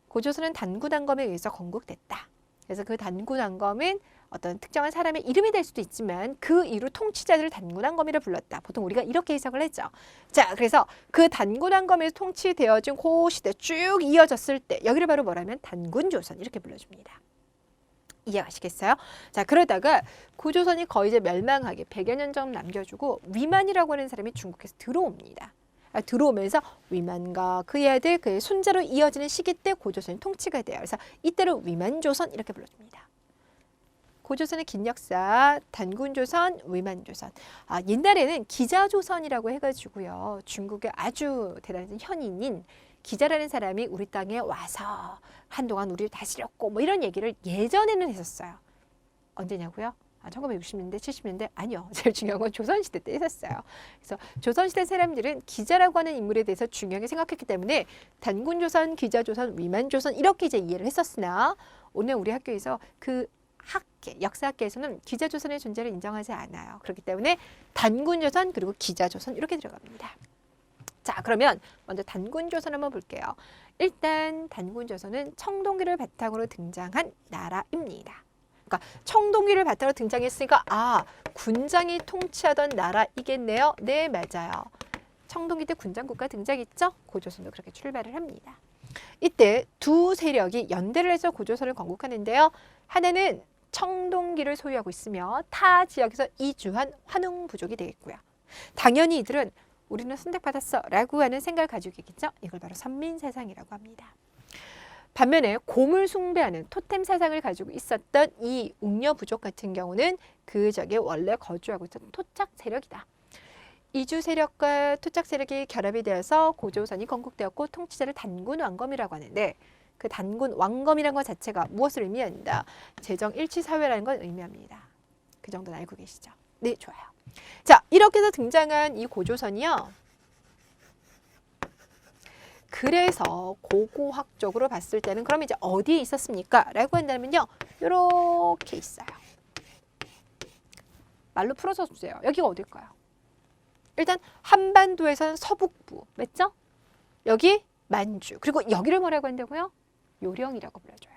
고조선은 단구단검에 의해서 건국됐다. 그래서 그 단구단검은 어떤 특정한 사람의 이름이 될 수도 있지만 그 이후 통치자들을 단구단검이라 불렀다. 보통 우리가 이렇게 해석을 했죠. 자, 그래서 그 단구단검에서 통치되어진 그 시대 쭉 이어졌을 때 여기를 바로 뭐라면 단군조선 이렇게 불러줍니다. 이해가시겠어요? 자, 그러다가 고조선이 거의 이제 멸망하게 100여 년 정도 남겨주고 위만이라고 하는 사람이 중국에서 들어옵니다. 들어오면서 위만과 그의 아들, 그의 손자로 이어지는 시기 때 고조선이 통치가 돼요. 그래서 이때를 위만조선 이렇게 불러줍니다. 고조선의 긴 역사, 단군조선, 위만조선. 옛날에는 기자조선이라고 해가지고요. 중국의 아주 대단한 현인인 기자라는 사람이 우리 땅에 와서 한동안 우리를 다스렸고 뭐 이런 얘기를 예전에는 했었어요. 언제냐고요? 1960년대, 70년대? 아니요. 제일 중요한 건 조선시대 때 했었어요. 그래서 조선시대 사람들은 기자라고 하는 인물에 대해서 중요하게 생각했기 때문에 단군조선, 기자조선, 위만조선 이렇게 이제 이해를 했었으나 오늘 우리 학교에서 그 학계, 역사학계에서는 기자조선의 존재를 인정하지 않아요. 그렇기 때문에 단군조선 그리고 기자조선 이렇게 들어갑니다. 자, 그러면 먼저 단군조선 한번 볼게요. 일단 단군조선은 청동기를 바탕으로 등장한 나라입니다. 그러니까 청동기를 바탕으로 등장했으니까 군장이 통치하던 나라이겠네요. 네, 맞아요. 청동기 때 군장국가 등장했죠? 고조선도 그렇게 출발을 합니다. 이때 두 세력이 연대를 해서 고조선을 건국하는데요. 하나는 청동기를 소유하고 있으며 타 지역에서 이주한 환웅부족이 되겠고요. 당연히 이들은 우리는 선택받았어 라고 하는 생각을 가지고 있겠죠. 이걸 바로 선민사상이라고 합니다. 반면에 곰을 숭배하는 토템 사상을 가지고 있었던 이 웅녀부족 같은 경우는 그 지역에 원래 거주하고 있던 토착 세력이다. 이주 세력과 토착 세력이 결합이 되어서 고조선이 건국되었고 통치자를 단군 왕검이라고 하는데 그 단군 왕검이라는 것 자체가 무엇을 의미한다? 재정 일치 사회라는 걸 의미합니다. 그 정도는 알고 계시죠? 네, 좋아요. 자, 이렇게 해서 등장한 이 고조선이요. 그래서 고고학적으로 봤을 때는 그럼 이제 어디에 있었습니까? 라고 한다면요. 이렇게 있어요. 말로 풀어서 주세요. 여기가 어딜까요? 일단 한반도에서는 서북부, 맞죠? 여기 만주, 그리고 여기를 뭐라고 한다고요? 요령이라고 불러줘요.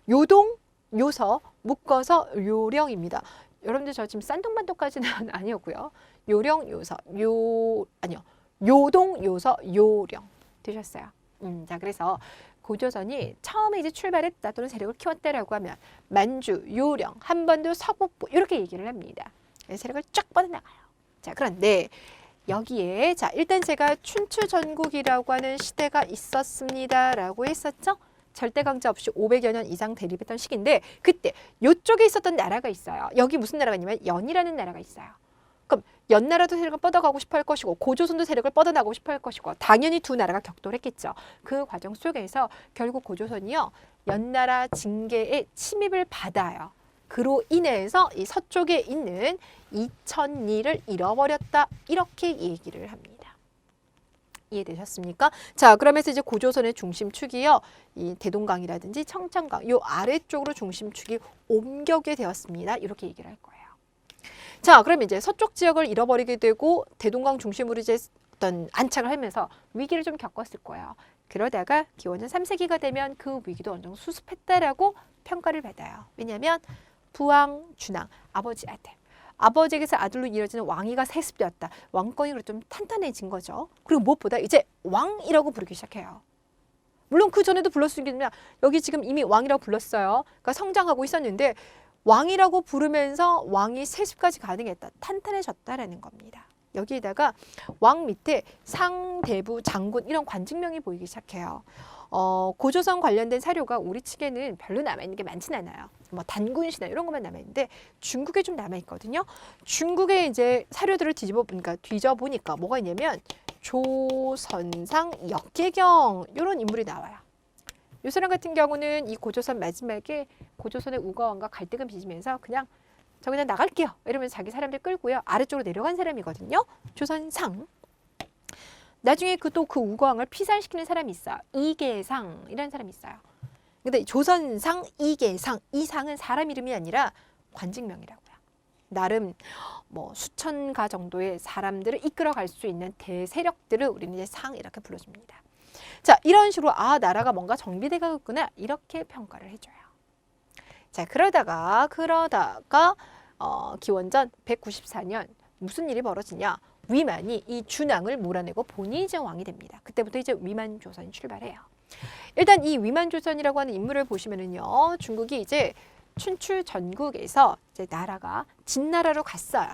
요동, 요서, 묶어서 요령입니다. 여러분들 저 지금 싼동반도까지는 아니었고요. 요령, 요서, 요동, 요서, 요령 되셨어요. 자, 그래서 고조선이 처음에 이제 출발했다 또는 세력을 키웠다라고 하면 만주, 요령, 한반도, 서북부 이렇게 얘기를 합니다. 세력을 쫙 뻗어나가요. 자, 그런데 여기에 일단 제가 춘추 전국이라고 하는 시대가 있었습니다라고 했었죠. 절대 강자 없이 500여 년 이상 대립했던 시기인데 그때 이쪽에 있었던 나라가 있어요. 여기 무슨 나라가 있냐면 연이라는 나라가 있어요. 그럼 연나라도 세력을 뻗어가고 싶어 할 것이고 고조선도 세력을 뻗어나가고 싶어 할 것이고 당연히 두 나라가 격돌했겠죠. 그 과정 속에서 결국 고조선이요. 연나라 징계의 침입을 받아요. 그로 인해서 이 서쪽에 있는 이천리를 잃어버렸다. 이렇게 얘기를 합니다. 이해되셨습니까? 자, 그러면서 이제 고조선의 중심축이요. 이 대동강이라든지 청천강 요 아래쪽으로 중심축이 옮겨게 되었습니다. 이렇게 얘기를 할 거예요. 자, 그럼 이제 서쪽 지역을 잃어버리게 되고 대동강 중심으로 이제 어떤 안착을 하면서 위기를 좀 겪었을 거예요. 그러다가 기원전 3세기가 되면 그 위기도 어느 정도 수습했다라고 평가를 받아요. 왜냐하면 부왕, 준왕, 아버지 아들. 아버지에게서 아들로 이어지는 왕위가 세습되었다. 왕권이 좀 탄탄해진 거죠. 그리고 무엇보다 이제 왕이라고 부르기 시작해요. 물론 그 전에도 불렀으면 여기 지금 이미 왕이라고 불렀어요. 그러니까 성장하고 있었는데 왕이라고 부르면서 왕이 세습까지 가능했다. 탄탄해졌다라는 겁니다. 여기에다가 왕 밑에 상대부 장군 이런 관직명이 보이기 시작해요. 고조선 관련된 사료가 우리 측에는 별로 남아있는 게 많진 않아요. 뭐 단군시나 이런 것만 남아있는데 중국에 좀 남아있거든요. 중국의 이제 사료들을 뒤져보니까 뭐가 있냐면 조선상 역계경 이런 인물이 나와요. 이 사람 같은 경우는 이 고조선 마지막에 고조선의 우거왕과 갈등을 빚으면서 그냥 나갈게요 이러면서 자기 사람들 끌고요 아래쪽으로 내려간 사람이거든요. 조선상. 나중에 그 우거왕을 피살시키는 사람이 있어요. 이계상이라는 사람이 있어요. 근데 조선상, 이계상, 이 상은 사람 이름이 아니라 관직명이라고요. 나름 뭐 수천가 정도의 사람들을 이끌어갈 수 있는 대세력들을 우리는 이제 상 이렇게 불러줍니다. 자, 이런 식으로 나라가 뭔가 정비돼 가겠구나 이렇게 평가를 해줘요. 자, 그러다가 기원전 194년 무슨 일이 벌어지냐? 위만이 이 준왕을 몰아내고 본인이 이제 왕이 됩니다. 그때부터 이제 위만조선이 출발해요. 일단 이 위만조선이라고 하는 인물을 보시면은요, 중국이 이제 춘추 전국에서 이제 나라가 진나라로 갔어요.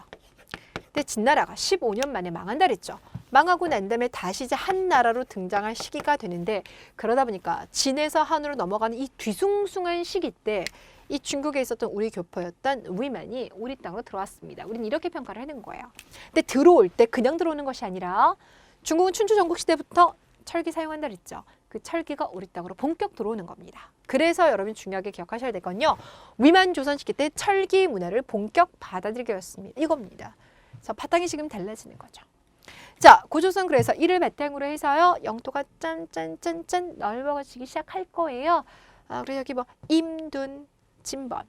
근데 진나라가 15년 만에 망한다 그랬죠. 망하고 난 다음에 다시 이제 한나라로 등장할 시기가 되는데 그러다 보니까 진에서 한으로 넘어가는 이 뒤숭숭한 시기 때 이 중국에 있었던 우리 교포였던 위만이 우리 땅으로 들어왔습니다. 우리는 이렇게 평가를 하는 거예요. 근데 들어올 때 그냥 들어오는 것이 아니라 중국은 춘추 전국 시대부터 철기 사용한다 그랬죠. 그 철기가 우리 땅으로 본격 들어오는 겁니다. 그래서 여러분 중요하게 기억하셔야 될 건요. 위만 조선 시기 때 철기 문화를 본격 받아들이게 되었습니다. 이겁니다. 그래서 바탕이 지금 달라지는 거죠. 자, 고조선 그래서 이를 바탕으로 해서요. 영토가 짠짠짠짠 넓어지기 시작할 거예요. 그래서 여기 뭐 임둔, 진번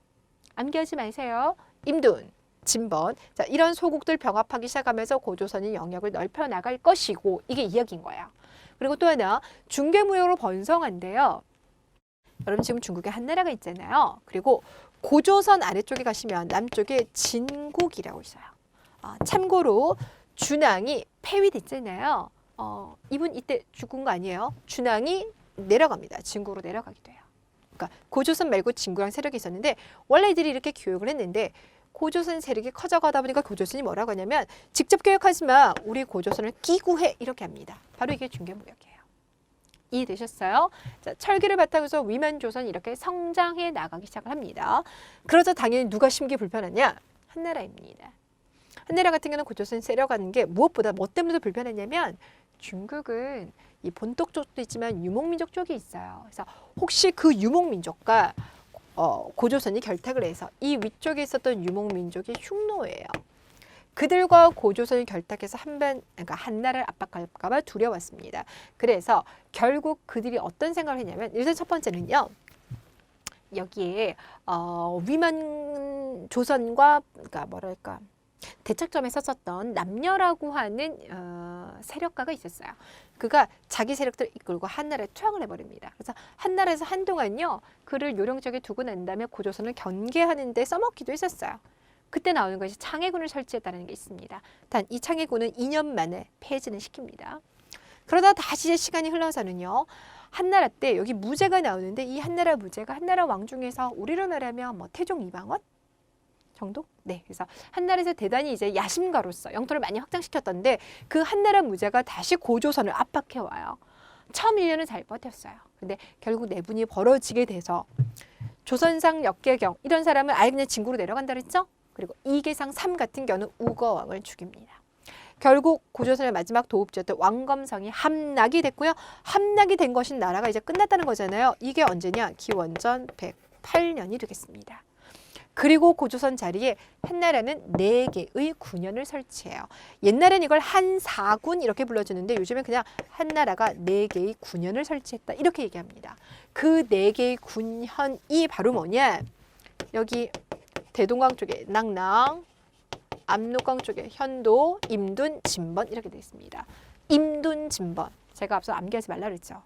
암기하지 마세요. 임둔, 진번. 자, 이런 소국들 병합하기 시작하면서 고조선이 영역을 넓혀 나갈 것이고 이게 이야기인 거예요. 그리고 또 하나 중개무역으로 번성한데요. 여러분 지금 중국에 한나라가 있잖아요. 그리고 고조선 아래쪽에 가시면 남쪽에 진국이라고 있어요. 참고로 준왕이 폐위됐잖아요. 이분 이때 죽은 거 아니에요. 준왕이 내려갑니다. 진국으로 내려가기도 해요. 그러니까 고조선 말고 진국이랑 세력이 있었는데 원래 이들이 이렇게 교육을 했는데 고조선 세력이 커져가다 보니까 고조선이 뭐라고 하냐면 직접 교육하지 마. 우리 고조선을 끼고 해. 이렇게 합니다. 바로 이게 중개무역이에요. 이해되셨어요? 자, 철기를 바탕으로 위만조선이 이렇게 성장해 나가기 시작을 합니다. 그러자 당연히 누가 심기 불편하냐? 한나라입니다. 한나라 같은 경우는 고조선 세려가는 게 무엇보다 뭐 때문에 불편했냐면 중국은 이 본토 쪽도 있지만 유목민족 쪽이 있어요. 그래서 혹시 그 유목민족과 고조선이 결탁을 해서 이 위쪽에 있었던 유목민족이 흉노예요. 그들과 고조선이 결탁해서 그러니까 한나라를 압박할까 봐 두려웠습니다. 그래서 결국 그들이 어떤 생각을 했냐면 일단 첫 번째는요. 여기에 위만 조선과 그러니까 뭐랄까 대척점에 섰었던 남녀라고 하는 세력가가 있었어요. 그가 자기 세력들을 이끌고 한나라에 투항을 해버립니다. 그래서 한나라에서 한동안요. 그를 요령적에 두고 난 다음에 고조선을 견계하는 데 써먹기도 했었어요. 그때 나오는 것이 창해군을 설치했다는 게 있습니다. 단 이 창해군은 2년 만에 폐지는 시킵니다. 그러다 다시 시간이 흘러서는요. 한나라 때 여기 무제가 나오는데 이 한나라 무제가 한나라 왕 중에서 우리로 말하면 뭐 태종 이방원 정도? 네. 그래서 한나라에서 대단히 이제 야심가로서 영토를 많이 확장시켰던데 그 한나라 무제가 다시 고조선을 압박해 와요. 처음 1년은 잘 버텼어요. 근데 결국 내분이 벌어지게 돼서 조선상 역계경 이런 사람은 아예 그냥 진구로 내려간다 그랬죠? 그리고 이계상 3 같은 경우는 우거왕을 죽입니다. 결국 고조선의 마지막 도읍지였던 왕검성이 함락이 됐고요. 함락이 된 것이 나라가 이제 끝났다는 거잖아요. 이게 언제냐? 기원전 108년이 되겠습니다. 그리고 고조선 자리에 한나라는 4개의 군현을 설치해요. 옛날엔 이걸 한사군 이렇게 불러주는데 요즘엔 그냥 한나라가 4개의 군현을 설치했다 이렇게 얘기합니다. 그 4개의 군현이 바로 뭐냐? 여기 대동강 쪽에 낙랑, 압록강 쪽에 현도, 임둔, 진번 이렇게 되어 있습니다. 임둔, 진번. 제가 앞서 암기하지 말라 그랬죠.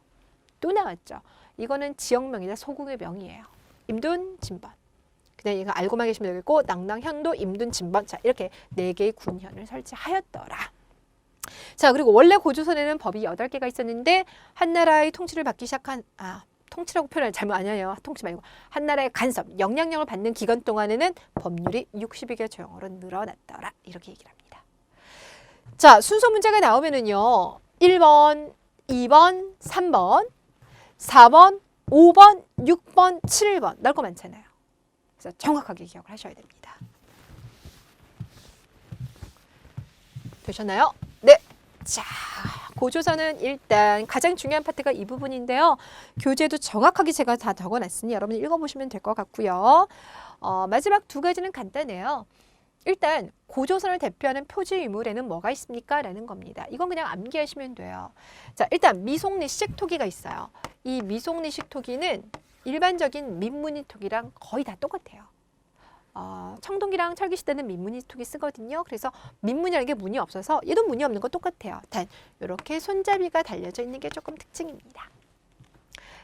또 나왔죠. 이거는 지역명이다. 소국의 명이에요. 임둔, 진번. 그냥 이거 알고만 계시면 되겠고 낙랑, 현도, 임둔, 진번. 자, 이렇게 4개의 군현을 설치하였더라. 자, 그리고 원래 고조선에는 법이 8개가 있었는데 한나라의 통치를 받기 시작한 통치라고 표현을 잘못 아니에요. 통치 말고 한나라의 간섭, 영향력을 받는 기간 동안에는 법률이 62개 조항으로 늘어났더라. 이렇게 얘기를 합니다. 자, 순서 문제가 나오면은요. 1번, 2번, 3번, 4번, 5번, 6번, 7번 나올 거 많잖아요. 그래서 정확하게 기억을 하셔야 됩니다. 되셨나요? 네. 자, 고조선은 일단 가장 중요한 파트가 이 부분인데요. 교재도 정확하게 제가 다 적어놨으니 여러분 읽어보시면 될 것 같고요. 마지막 2가지는 간단해요. 일단 고조선을 대표하는 표지 유물에는 뭐가 있습니까? 라는 겁니다. 이건 그냥 암기하시면 돼요. 자, 일단 미송리식 토기가 있어요. 이 미송리식 토기는 일반적인 민무늬 토기랑 거의 다 똑같아요. 청동기랑 철기시대는 민무늬 토기 쓰거든요. 그래서 민무늬라는 게 무늬 없어서 얘도 무늬 없는 거 똑같아요. 단 이렇게 손잡이가 달려져 있는 게 조금 특징입니다.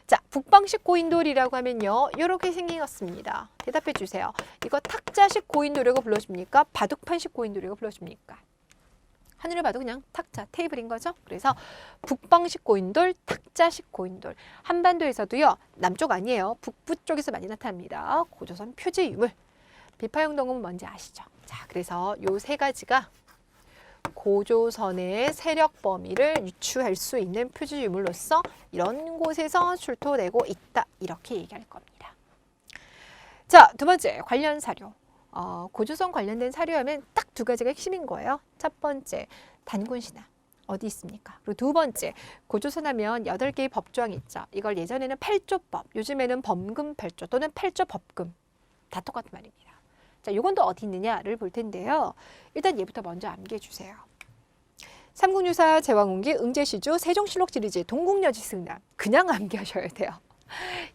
자, 북방식 고인돌이라고 하면요. 이렇게 생겼습니다. 대답해 주세요. 이거 탁자식 고인돌이라고 불러줍니까? 바둑판식 고인돌이라고 불러줍니까? 하늘을 봐도 그냥 탁자, 테이블인 거죠. 그래서 북방식 고인돌, 탁자식 고인돌. 한반도에서도요. 남쪽 아니에요. 북부 쪽에서 많이 나타납니다. 고조선 표지 유물. 비파용동은 뭔지 아시죠? 자, 그래서 요 3가지가 고조선의 세력 범위를 유추할 수 있는 표지 유물로서 이런 곳에서 출토되고 있다. 이렇게 얘기할 겁니다. 자, 2번째 관련 사료. 고조선 관련된 사료하면 딱 2가지가 핵심인 거예요. 첫 번째, 단군신화. 어디 있습니까? 그리고 2번째, 고조선 하면 8개의 법조항이 있죠. 이걸 예전에는 8조법, 요즘에는 범금 8조 또는 8조 법금. 다 똑같은 말입니다. 자, 요건 또 어디 있느냐를 볼 텐데요. 일단 얘부터 먼저 암기해 주세요. 삼국유사, 제왕운기, 응제시주, 세종실록 지리지, 동국여지 승남. 그냥 암기하셔야 돼요.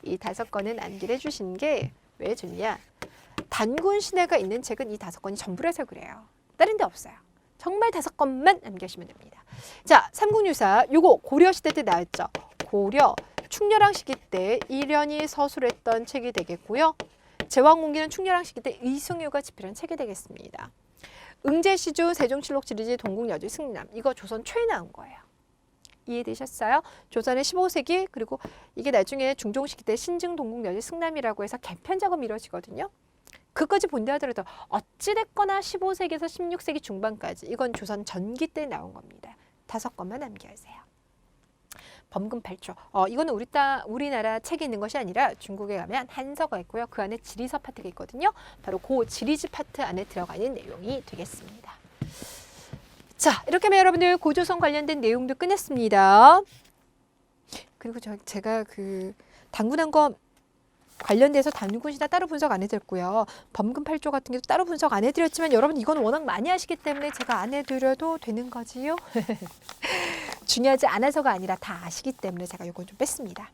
이 5건은 암기를 해주시는 게 왜 좋냐? 단군 신화가 있는 책은 이 5건이 전부라서 그래요. 다른 데 없어요. 정말 5건만 암기하시면 됩니다. 자, 삼국유사 요거 고려시대 때 나왔죠. 고려 충렬왕 시기 때 이련이 서술했던 책이 되겠고요. 제왕운기는 충렬왕 시기 때 이승유가 집필한 책이 되겠습니다. 응제시주, 세종실록 지리지, 동국여지 승남. 이거 조선 초에 나온 거예요. 이해되셨어요? 조선의 15세기 그리고 이게 나중에 중종시기 때 신증, 동국여지 승남이라고 해서 개편 작업이 이루어지거든요. 그까지 본다 하더라도 어찌됐거나 15세기에서 16세기 중반까지 이건 조선 전기 때 나온 겁니다. 5건만 암기하세요. 범금 8조. 이거는 우리나라 책에 있는 것이 아니라 중국에 가면 한서가 있고요. 그 안에 지리서 파트가 있거든요. 바로 그 지리지 파트 안에 들어가 있는 내용이 되겠습니다. 자, 이렇게 하면 여러분들 고조선 관련된 내용도 끝냈습니다. 그리고 제가 단군한 거 관련돼서 단군신화 따로 분석 안 해드렸고요. 범금 8조 같은 게도 따로 분석 안 해드렸지만 여러분 이건 워낙 많이 하시기 때문에 제가 안 해드려도 되는 거지요. 중요하지 않아서가 아니라 다 아시기 때문에 제가 이건 좀 뺐습니다.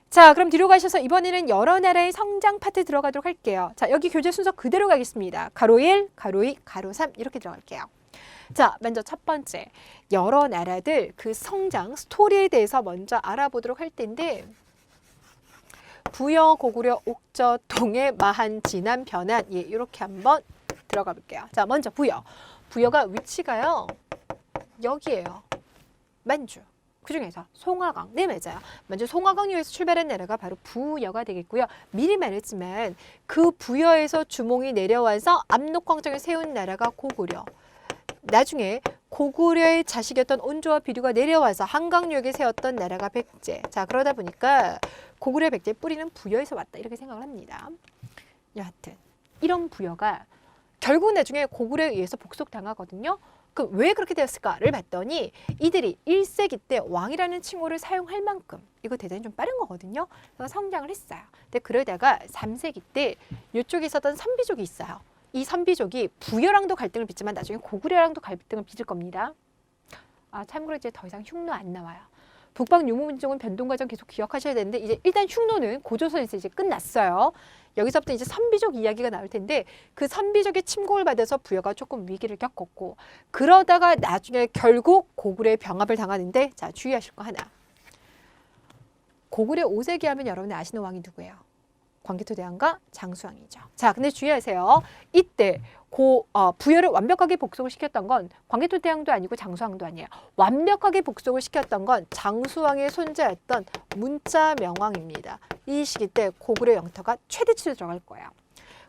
자, 그럼 뒤로 가셔서 이번에는 여러 나라의 성장 파트 들어가도록 할게요. 자, 여기 교재 순서 그대로 가겠습니다. 가로 1, 가로 2, 가로 3 이렇게 들어갈게요. 자, 먼저 첫 번째, 여러 나라들 그 성장 스토리에 대해서 먼저 알아보도록 할 텐데 부여, 고구려, 옥저, 동해, 마한, 진안, 변한 이렇게 한번 들어가 볼게요. 자, 먼저 부여. 부여가 위치가요. 여기에요. 만주. 그중에서 송화강. 네, 맞아요. 먼저 송화강역에서 출발한 나라가 바로 부여가 되겠고요. 미리 말했지만 그 부여에서 주몽이 내려와서 압록강정을 세운 나라가 고구려. 나중에 고구려의 자식이었던 온조와 비류가 내려와서 한강역에 세웠던 나라가 백제. 자, 그러다 보니까 고구려 백제의 뿌리는 부여에서 왔다 이렇게 생각을 합니다. 여하튼 이런 부여가 결국 나중에 고구려에 의해서 복속당하거든요. 그럼 왜 그렇게 되었을까를 봤더니 이들이 1세기 때 왕이라는 칭호를 사용할 만큼 이거 대단히 좀 빠른 거거든요. 그래서 성장을 했어요. 근데 그러다가 3세기 때 이쪽에 있었던 선비족이 있어요. 이 선비족이 부여랑도 갈등을 빚지만 나중에 고구려랑도 갈등을 빚을 겁니다. 참고로 이제 더 이상 흉노 안 나와요. 북방 유무민족은 변동 과정 계속 기억하셔야 되는데 이제 일단 흉노는 고조선에서 이제 끝났어요. 여기서부터 이제 선비족 이야기가 나올 텐데 그 선비족의 침공을 받아서 부여가 조금 위기를 겪었고 그러다가 나중에 결국 고구려의 병합을 당하는데 자 주의하실 거 하나. 고구려 5세기 하면 여러분이 아시는 왕이 누구예요? 광개토대왕과 장수왕이죠. 자, 근데 주의하세요. 이때 부여를 완벽하게 복속을 시켰던 건 광개토대왕도 아니고 장수왕도 아니에요. 완벽하게 복속을 시켰던 건 장수왕의 손자였던 문자명왕입니다. 이 시기 때 고구려 영토가 최대치로 들어갈 거예요.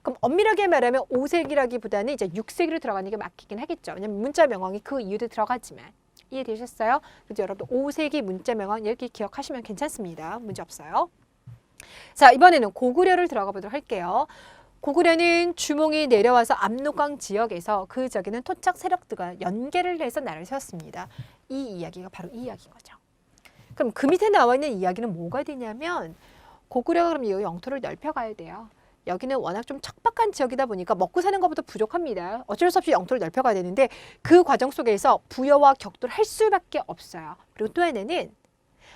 그럼 엄밀하게 말하면 5세기라기보다는 이제 6세기로 들어가는 게 맞긴 하겠죠. 왜냐면 문자명왕이 그 이후도 들어가지만. 이해되셨어요? 그래서 여러분 5세기 문자명왕 이렇게 기억하시면 괜찮습니다. 문제 없어요. 자, 이번에는 고구려를 들어가 보도록 할게요. 고구려는 주몽이 내려와서 압록강 지역에서 그 저기는 토착 세력들과 연계를 해서 나라를 세웠습니다. 이 이야기가 바로 이 이야기인 거죠. 그럼 그 밑에 나와 있는 이야기는 뭐가 되냐면 고구려가 그럼 이 영토를 넓혀가야 돼요. 여기는 워낙 좀 척박한 지역이다 보니까 먹고 사는 것보다 부족합니다. 어쩔 수 없이 영토를 넓혀가야 되는데 그 과정 속에서 부여와 격돌을 할 수밖에 없어요. 그리고 또 하나는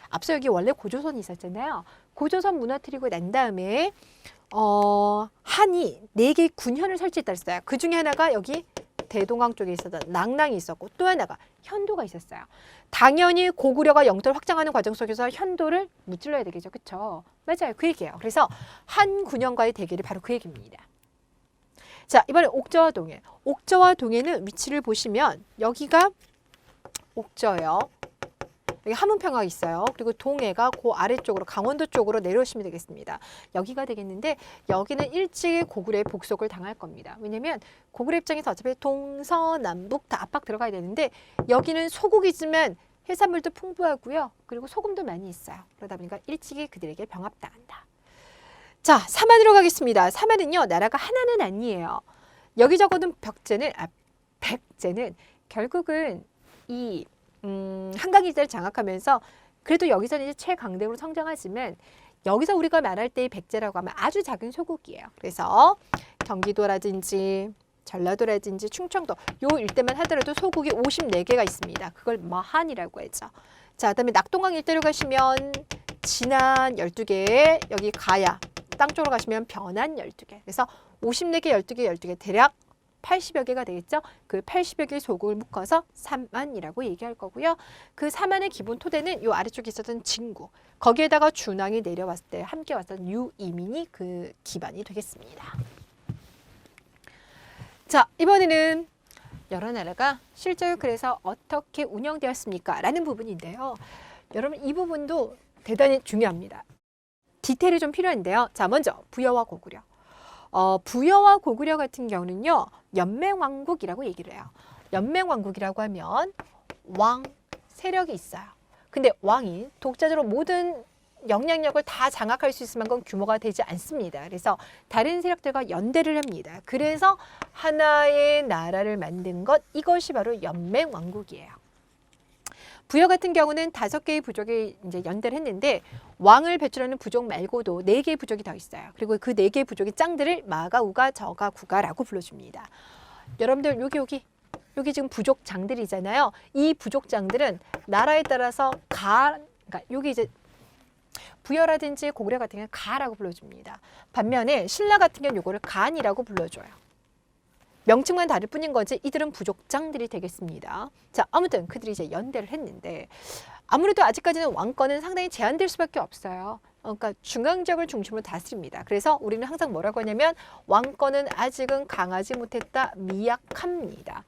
앞서 여기 원래 고조선이 있었잖아요. 고조선 무너뜨리고 난 다음에 한이 4개의 군현을 설치했다 했어요. 그 중에 하나가 여기 대동강 쪽에 있었던 낭랑이 있었고 또 하나가 현도가 있었어요. 당연히 고구려가 영토를 확장하는 과정 속에서 현도를 무찔러야 되겠죠. 그렇죠? 맞아요. 그 얘기예요. 그래서 한 군현과의 대결이 바로 그 얘기입니다. 자, 이번에 옥저와 동해. 옥저와 동해는 위치를 보시면 여기가 옥저예요. 여기 함흥평화가 있어요. 그리고 동해가 그 아래쪽으로 강원도 쪽으로 내려오시면 되겠습니다. 여기가 되겠는데 여기는 일찍이 고구려의 복속을 당할 겁니다. 왜냐하면 고구려 입장에서 어차피 동서남북 다 압박 들어가야 되는데 여기는 소국이지만 해산물도 풍부하고요. 그리고 소금도 많이 있어요. 그러다 보니까 일찍이 그들에게 병합당한다. 자, 사만으로 가겠습니다. 사만은요. 나라가 하나는 아니에요. 여기 적어둔 백제는 결국은 이 한강 일대를 장악하면서 그래도 여기서는 이제 최강대국으로 성장하지만 여기서 우리가 말할 때의 백제라고 하면 아주 작은 소국이에요. 그래서 경기도라든지 전라도라든지 충청도 요 일대만 하더라도 소국이 54개가 있습니다. 그걸 마한이라고 하죠. 자, 그다음에 낙동강 일대로 가시면 진안 12개, 여기 가야 땅 쪽으로 가시면 변안 12개. 그래서 54개, 12개 대략 80여 개가 되겠죠. 그 80여 개의 소국을 묶어서 삼안이라고 얘기할 거고요. 그 삼안의 기본 토대는 요 아래쪽에 있었던 진구. 거기에다가 준왕이 내려왔을 때 함께 왔던 유이민이 그 기반이 되겠습니다. 자, 이번에는 여러 나라가 실제로 그래서 어떻게 운영되었습니까? 라는 부분인데요. 여러분 이 부분도 대단히 중요합니다. 디테일이 좀 필요한데요. 자, 먼저 부여와 고구려. 부여와 고구려 같은 경우는요. 연맹왕국이라고 얘기를 해요. 연맹왕국이라고 하면 왕 세력이 있어요. 근데 왕이 독자적으로 모든 영향력을 다 장악할 수 있을 만큼 규모가 되지 않습니다. 그래서 다른 세력들과 연대를 합니다. 그래서 하나의 나라를 만든 것, 이것이 바로 연맹왕국이에요. 부여 같은 경우는 5개의 부족이 이제 연대를 했는데 왕을 배출하는 부족 말고도 4개의 부족이 더 있어요. 그리고 그 4개의 부족의 짱들을 마가, 우가, 저가, 구가라고 불러줍니다. 여러분들 여기 지금 부족장들이잖아요. 이 부족장들은 나라에 따라서 그러니까 여기 이제 부여라든지 고구려 같은 경우는 가라고 불러줍니다. 반면에 신라 같은 경우는 요거를 간이라고 불러줘요. 명칭만 다를 뿐인 거지 이들은 부족장들이 되겠습니다. 자, 아무튼 그들이 이제 연대를 했는데 아무래도 아직까지는 왕권은 상당히 제한될 수밖에 없어요. 그러니까 중앙지역을 중심으로 다스립니다. 그래서 우리는 항상 뭐라고 하냐면 왕권은 아직은 강하지 못했다, 미약합니다.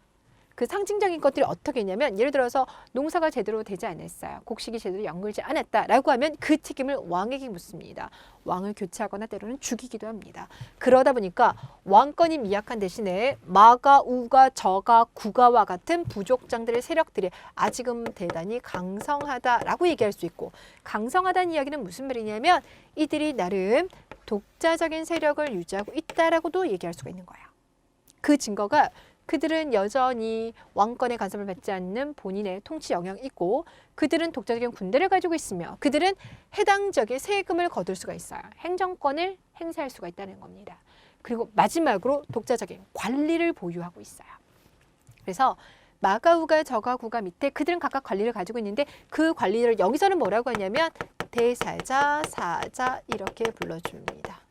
그 상징적인 것들이 어떻게 했냐면 예를 들어서 농사가 제대로 되지 않았어요. 곡식이 제대로 연결되지 않았다라고 하면 그 책임을 왕에게 묻습니다. 왕을 교체하거나 때로는 죽이기도 합니다. 그러다 보니까 왕권이 미약한 대신에 마가, 우가, 저가, 구가와 같은 부족장들의 세력들이 아직은 대단히 강성하다라고 얘기할 수 있고 강성하다는 이야기는 무슨 말이냐면 이들이 나름 독자적인 세력을 유지하고 있다라고도 얘기할 수가 있는 거예요. 그 증거가 그들은 여전히 왕권의 간섭을 받지 않는 본인의 통치 영역이 있고 그들은 독자적인 군대를 가지고 있으며 그들은 해당 지역에 세금을 거둘 수가 있어요. 행정권을 행사할 수가 있다는 겁니다. 그리고 마지막으로 독자적인 관리를 보유하고 있어요. 그래서 마가우가 저가구가 밑에 그들은 각각 관리를 가지고 있는데 그 관리를 여기서는 뭐라고 하냐면 대사자, 사자 이렇게 불러줍니다.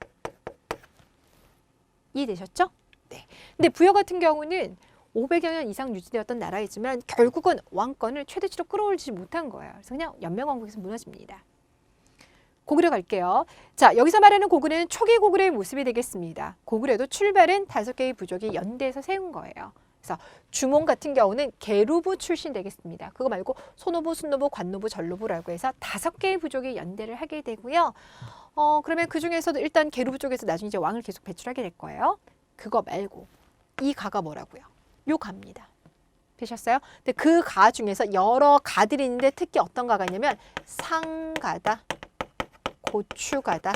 이해되셨죠? 네. 근데 부여 같은 경우는 500여 년 이상 유지되었던 나라이지만 결국은 왕권을 최대치로 끌어올리지 못한 거예요. 그래서 그냥 연맹왕국에서 무너집니다. 고구려 갈게요. 자, 여기서 말하는 고구려는 초기 고구려의 모습이 되겠습니다. 고구려도 출발은 5개의 부족이 연대해서 세운 거예요. 그래서 주몽 같은 경우는 계루부 출신 되겠습니다. 그거 말고 소노부, 순노부, 관노부, 전노부라고 해서 5개의 부족이 연대를 하게 되고요. 그러면 그 중에서도 일단 계루부 쪽에서 나중에 이제 왕을 계속 배출하게 될 거예요. 그거 말고 이 가가 뭐라고요? 요 가입니다. 되셨어요? 근데 그 가 중에서 여러 가들이 있는데 특히 어떤 가가 있냐면 상가다, 고추가다.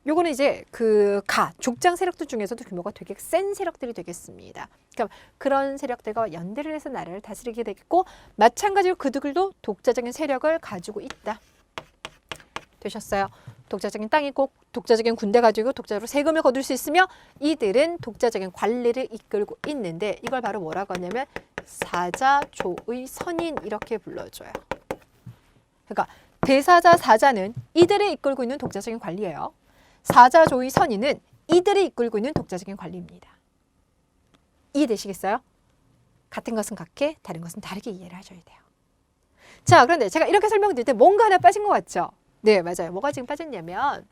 요거는 이제 그 족장 세력들 중에서도 규모가 되게 센 세력들이 되겠습니다. 그러니까 그런 세력들과 연대를 해서 나라를 다스리게 되겠고 마찬가지로 그들도 독자적인 세력을 가지고 있다. 되셨어요? 독자적인 땅이 있고 독자적인 군대 가지고 독자적으로 세금을 거둘 수 있으며 이들은 독자적인 관리를 이끌고 있는데 이걸 바로 뭐라고 하냐면 사자조의 선인 이렇게 불러줘요. 그러니까 대사자, 사자는 이들이 이끌고 있는 독자적인 관리예요. 사자조의 선인은 이들이 이끌고 있는 독자적인 관리입니다. 이해되시겠어요? 같은 것은 같게 다른 것은 다르게 이해를 하셔야 돼요. 자, 그런데 제가 이렇게 설명드릴 때 뭔가 하나 빠진 것 같죠? 네, 맞아요. 뭐가 지금 빠졌냐면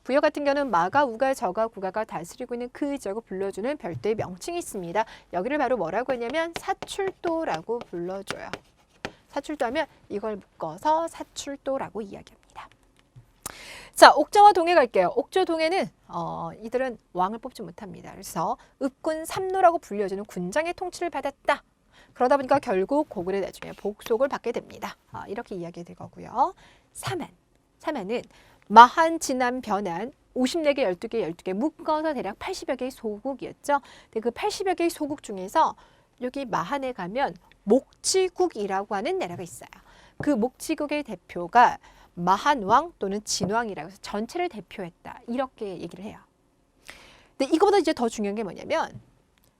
부여 같은 경우는 마가, 우가, 저가, 구가가 다스리고 있는 그 지역을 불러주는 별도의 명칭이 있습니다. 여기를 바로 뭐라고 하냐면 사출도라고 불러줘요. 사출도하면 이걸 묶어서 사출도라고 이야기합니다. 자, 옥저와 동해 갈게요. 옥저 동해는 이들은 왕을 뽑지 못합니다. 그래서 읍군 삼노라고 불려주는 군장의 통치를 받았다. 그러다 보니까 결국 고구려 나중에 복속을 받게 됩니다. 이렇게 이야기될 거고요. 사만은 마한, 진안, 변안 54개, 12개 묶어서 대략 80여 개의 소국이었죠. 근데 그 80여 개의 소국 중에서 여기 마한에 가면 목지국이라고 하는 나라가 있어요. 그 목지국의 대표가 마한왕 또는 진왕이라고 해서 전체를 대표했다. 이렇게 얘기를 해요. 근데 이거보다 이제 더 중요한 게 뭐냐면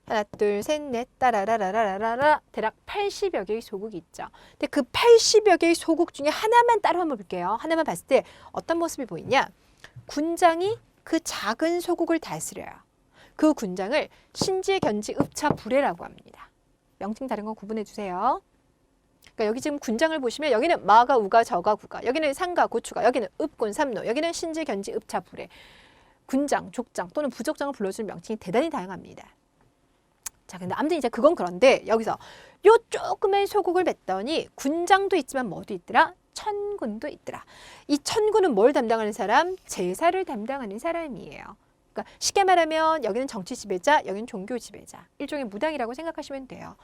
하나, 둘, 셋, 넷, 따라라라라라라 대략 80여 개의 소국이 있죠. 근데 그 80여 개의 소국 중에 하나만 따로 한번 볼게요. 하나만 봤을 때 어떤 모습이 보이냐? 군장이 그 작은 소국을 다스려요. 그 군장을 신지, 견지, 읍차, 부래라고 합니다. 명칭 다른 건 구분해 주세요. 그러니까 여기 지금 군장을 보시면 여기는 마가, 우가, 저가, 구가, 여기는 상가, 고추가, 여기는 읍군, 삼노, 여기는 신지, 견지, 읍차, 부래. 군장, 족장 또는 부족장을 불러주는 명칭이 대단히 다양합니다. 자, 근데 아무튼 이제 그건 그런데 여기서 요 조그만 소국을 뱉더니 군장도 있지만 뭐도 있더라? 천군도 있더라. 이 천군은 뭘 담당하는 사람? 제사를 담당하는 사람이에요. 그러니까 쉽게 말하면 여기는 정치 지배자, 여기는 종교 지배자. 일종의 무당이라고 생각하시면 돼요.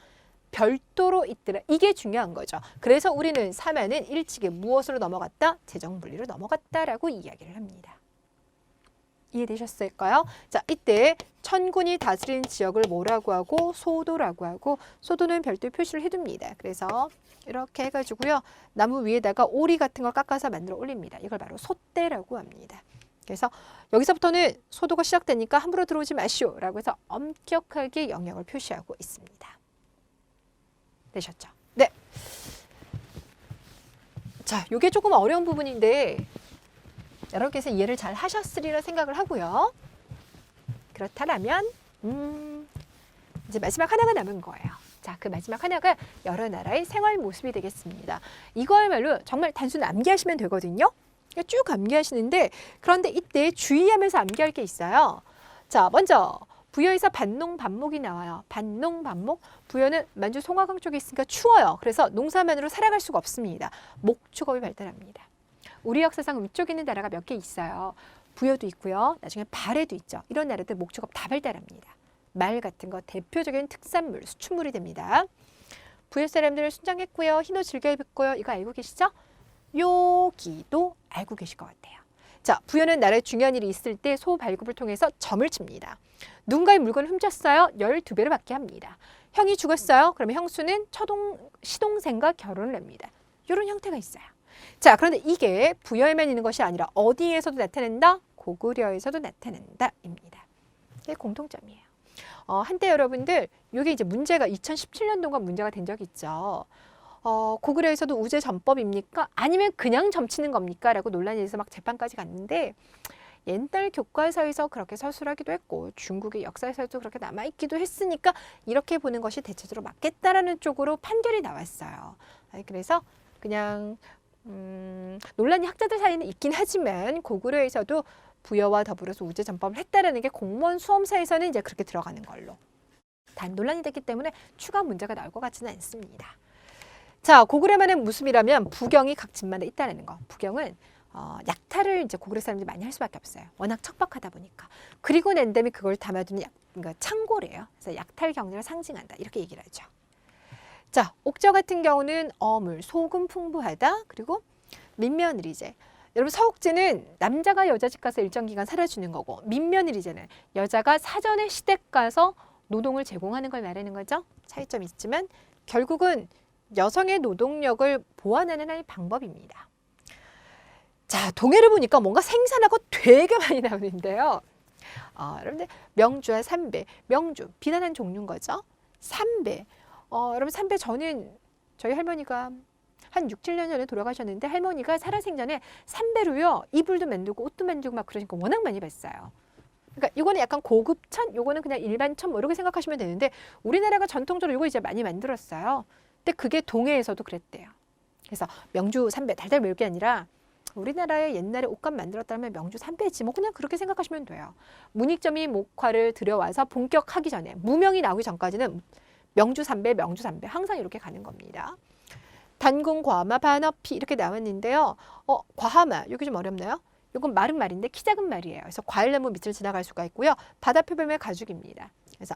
별도로 있더라. 이게 중요한 거죠. 그래서 우리는 사만은 일찍이 무엇으로 넘어갔다? 재정분리로 넘어갔다라고 이야기를 합니다. 이해되셨을까요? 자, 이때 천군이 다스리는 지역을 뭐라고 하고 소도라고 하고 소도는 별도의 표시를 해둡니다. 그래서 이렇게 해가지고요. 나무 위에다가 오리 같은 걸 깎아서 만들어 올립니다. 이걸 바로 소대라고 합니다. 그래서 여기서부터는 소도가 시작되니까 함부로 들어오지 마시오 라고 해서 엄격하게 영역을 표시하고 있습니다. 되셨죠? 네. 자, 이게 조금 어려운 부분인데 여러분께서 이해를 잘 하셨으리라 생각을 하고요. 그렇다면 이제 마지막 하나가 남은 거예요. 자, 그 마지막 하나가 여러 나라의 생활 모습이 되겠습니다. 이거야말로 정말 단순히 암기하시면 되거든요. 쭉 암기하시는데 그런데 이때 주의하면서 암기할 게 있어요. 자, 먼저 부여에서 반농 반목이 나와요. 반농 반목. 부여는 만주 송화강 쪽에 있으니까 추워요. 그래서 농사만으로 살아갈 수가 없습니다. 목축업이 발달합니다. 우리 역사상 위쪽에 있는 나라가 몇 개 있어요. 부여도 있고요. 나중에 발해도 있죠. 이런 나라들 목축업 다 발달합니다. 말 같은 거 대표적인 특산물, 수출물이 됩니다. 부여 사람들은 순장했고요. 흰옷 즐겨 입었고요. 이거 알고 계시죠? 여기도 알고 계실 것 같아요. 자, 부여는 나라에 중요한 일이 있을 때 소 발급을 통해서 점을 칩니다. 누군가의 물건을 훔쳤어요. 12배를 받게 합니다. 형이 죽었어요. 그러면 형수는 시동생과 결혼을 합니다. 이런 형태가 있어요. 자, 그런데 이게 부여에만 있는 것이 아니라 어디에서도 나타낸다? 고구려에서도 나타낸다 입니다. 이게 공통점이에요. 한때 여러분들 이게 이제 문제가 2017년도가 문제가 된 적이 있죠. 고구려에서도 우제 전법입니까? 아니면 그냥 점치는 겁니까? 라고 논란이 돼서 막 재판까지 갔는데 옛날 교과서에서 그렇게 서술하기도 했고 중국의 역사에서도 그렇게 남아있기도 했으니까 이렇게 보는 것이 대체적으로 맞겠다라는 쪽으로 판결이 나왔어요. 그래서 그냥 논란이 학자들 사이에는 있긴 하지만 고구려에서도 부여와 더불어서 우제 전법을 했다라는 게 공무원 수험사에서는 이제 그렇게 들어가는 걸로. 단 논란이 됐기 때문에 추가 문제가 나올 것 같지는 않습니다. 자, 고구려만의 모습이라면 부경이 각 집마다 있다는 거. 부경은 약탈을 이제 고구려 사람들이 많이 할 수밖에 없어요. 워낙 척박하다 보니까. 그리고 난 다음에 그걸 담아두는 그러니까 창고래요. 그래서 약탈 경제를 상징한다. 이렇게 얘기를 하죠. 자, 옥저 같은 경우는 어물, 소금 풍부하다. 그리고 민며느리제. 여러분 서옥제는 남자가 여자 집 가서 일정 기간 살아주는 거고 민며느리제는 여자가 사전에 시댁 가서 노동을 제공하는 걸 말하는 거죠. 차이점이 있지만 결국은 여성의 노동력을 보완하는 하나의 방법입니다. 자, 동해를 보니까 뭔가 생산하고 되게 많이 나오는데요. 여러분들 명주와 삼배, 명주 비단한 종류인 거죠. 삼배, 여러분 삼배 저는 저희 할머니가 한 6, 7년 전에 돌아가셨는데 할머니가 살아생전에 삼배로요 이불도 만들고 옷도 만들고 막 그러니까 워낙 많이 봤어요. 그러니까 이거는 약간 고급 천, 이거는 그냥 일반 천 뭐 이렇게 생각하시면 되는데 우리나라가 전통적으로 이거 이제 많이 만들었어요. 근데 그게 동해에서도 그랬대요. 그래서 명주 삼배 달달 매울 게 아니라 우리나라에 옛날에 옷감 만들었다면 명주 삼배지 뭐 그냥 그렇게 생각하시면 돼요. 문익점이 목화를 들여와서 본격하기 전에 무명이 나오기 전까지는 명주 삼배, 명주 삼배 항상 이렇게 가는 겁니다. 단궁, 과마, 반어피 이렇게 나왔는데요. 과하마 여기 좀 어렵나요? 이건 마른 말인데 키 작은 말이에요. 그래서 과일나무 밑을 지나갈 수가 있고요. 바다 표범의 가죽입니다. 그래서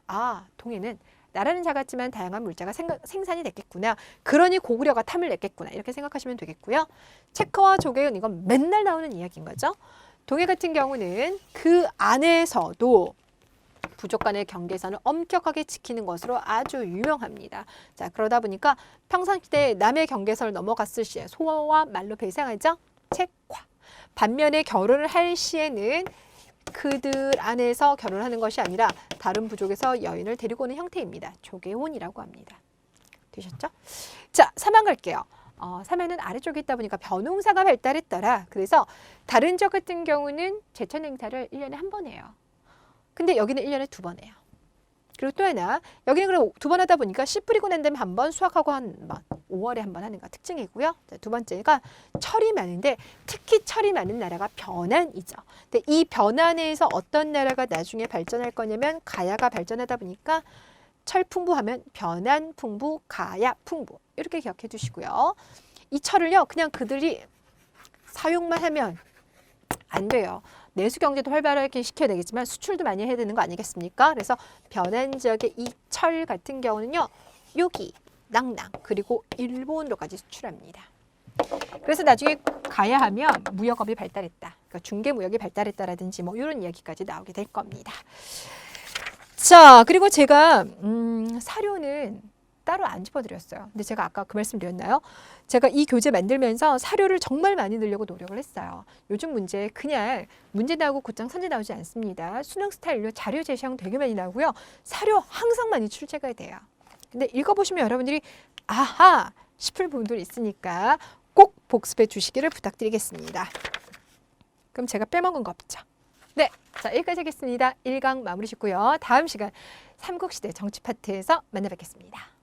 동해는 나라는 작았지만 다양한 물자가 생산이 됐겠구나. 그러니 고구려가 탐을 냈겠구나. 이렇게 생각하시면 되겠고요. 체커와 조개은 이건 맨날 나오는 이야기인 거죠. 동해 같은 경우는 그 안에서도 부족 간의 경계선을 엄격하게 지키는 것으로 아주 유명합니다. 자, 그러다 보니까 평상시대 남의 경계선을 넘어갔을 시에 소와 말로 배상하죠. 책화. 반면에 결혼을 할 시에는 그들 안에서 결혼하는 것이 아니라 다른 부족에서 여인을 데리고 오는 형태입니다. 조개혼이라고 합니다. 되셨죠? 자, 사만 갈게요. 사만은 아래쪽에 있다 보니까 벼농사가 발달했더라. 그래서 다른 지역 같은 경우는 제천 행사를 1년에 한 번 해요. 근데 여기는 1년에 2번 해요. 그리고 또 하나, 여기는 그럼 2번 하다 보니까 씨 뿌리고 난 다음에 한 번, 수확하고 한 번, 5월에 한 번 하는 거 특징이고요. 자, 두 번째가 철이 많은데 특히 철이 많은 나라가 변안이죠. 근데 이 변안에서 어떤 나라가 나중에 발전할 거냐면 가야가 발전하다 보니까 철 풍부하면 변안 풍부, 가야 풍부 이렇게 기억해 두시고요. 이 철을요, 그냥 그들이 사용만 하면 안 돼요. 내수 경제도 활발하게 시켜야 되겠지만 수출도 많이 해야 되는 거 아니겠습니까? 그래서 변안 지역의 이 철 같은 경우는요. 요기, 낭낭, 그리고 일본으로까지 수출합니다. 그래서 나중에 가야 하면 무역업이 발달했다. 그러니까 중개무역이 발달했다라든지 뭐 이런 이야기까지 나오게 될 겁니다. 자, 그리고 제가 사료는 따로 안 짚어드렸어요. 근데 제가 아까 그 말씀 드렸나요? 제가 이 교재 만들면서 사료를 정말 많이 넣으려고 노력을 했어요. 요즘 문제 그냥 문제 나오고 곧장 선제 나오지 않습니다. 수능 스타일로 자료 제시형 되게 많이 나오고요. 사료 항상 많이 출제가 돼요. 근데 읽어보시면 여러분들이 아하 싶을 부분도 있으니까 꼭 복습해 주시기를 부탁드리겠습니다. 그럼 제가 빼먹은 거 없죠? 네, 자 여기까지 하겠습니다. 1강 마무리 짓고요. 다음 시간 삼국시대 정치 파트에서 만나 뵙겠습니다.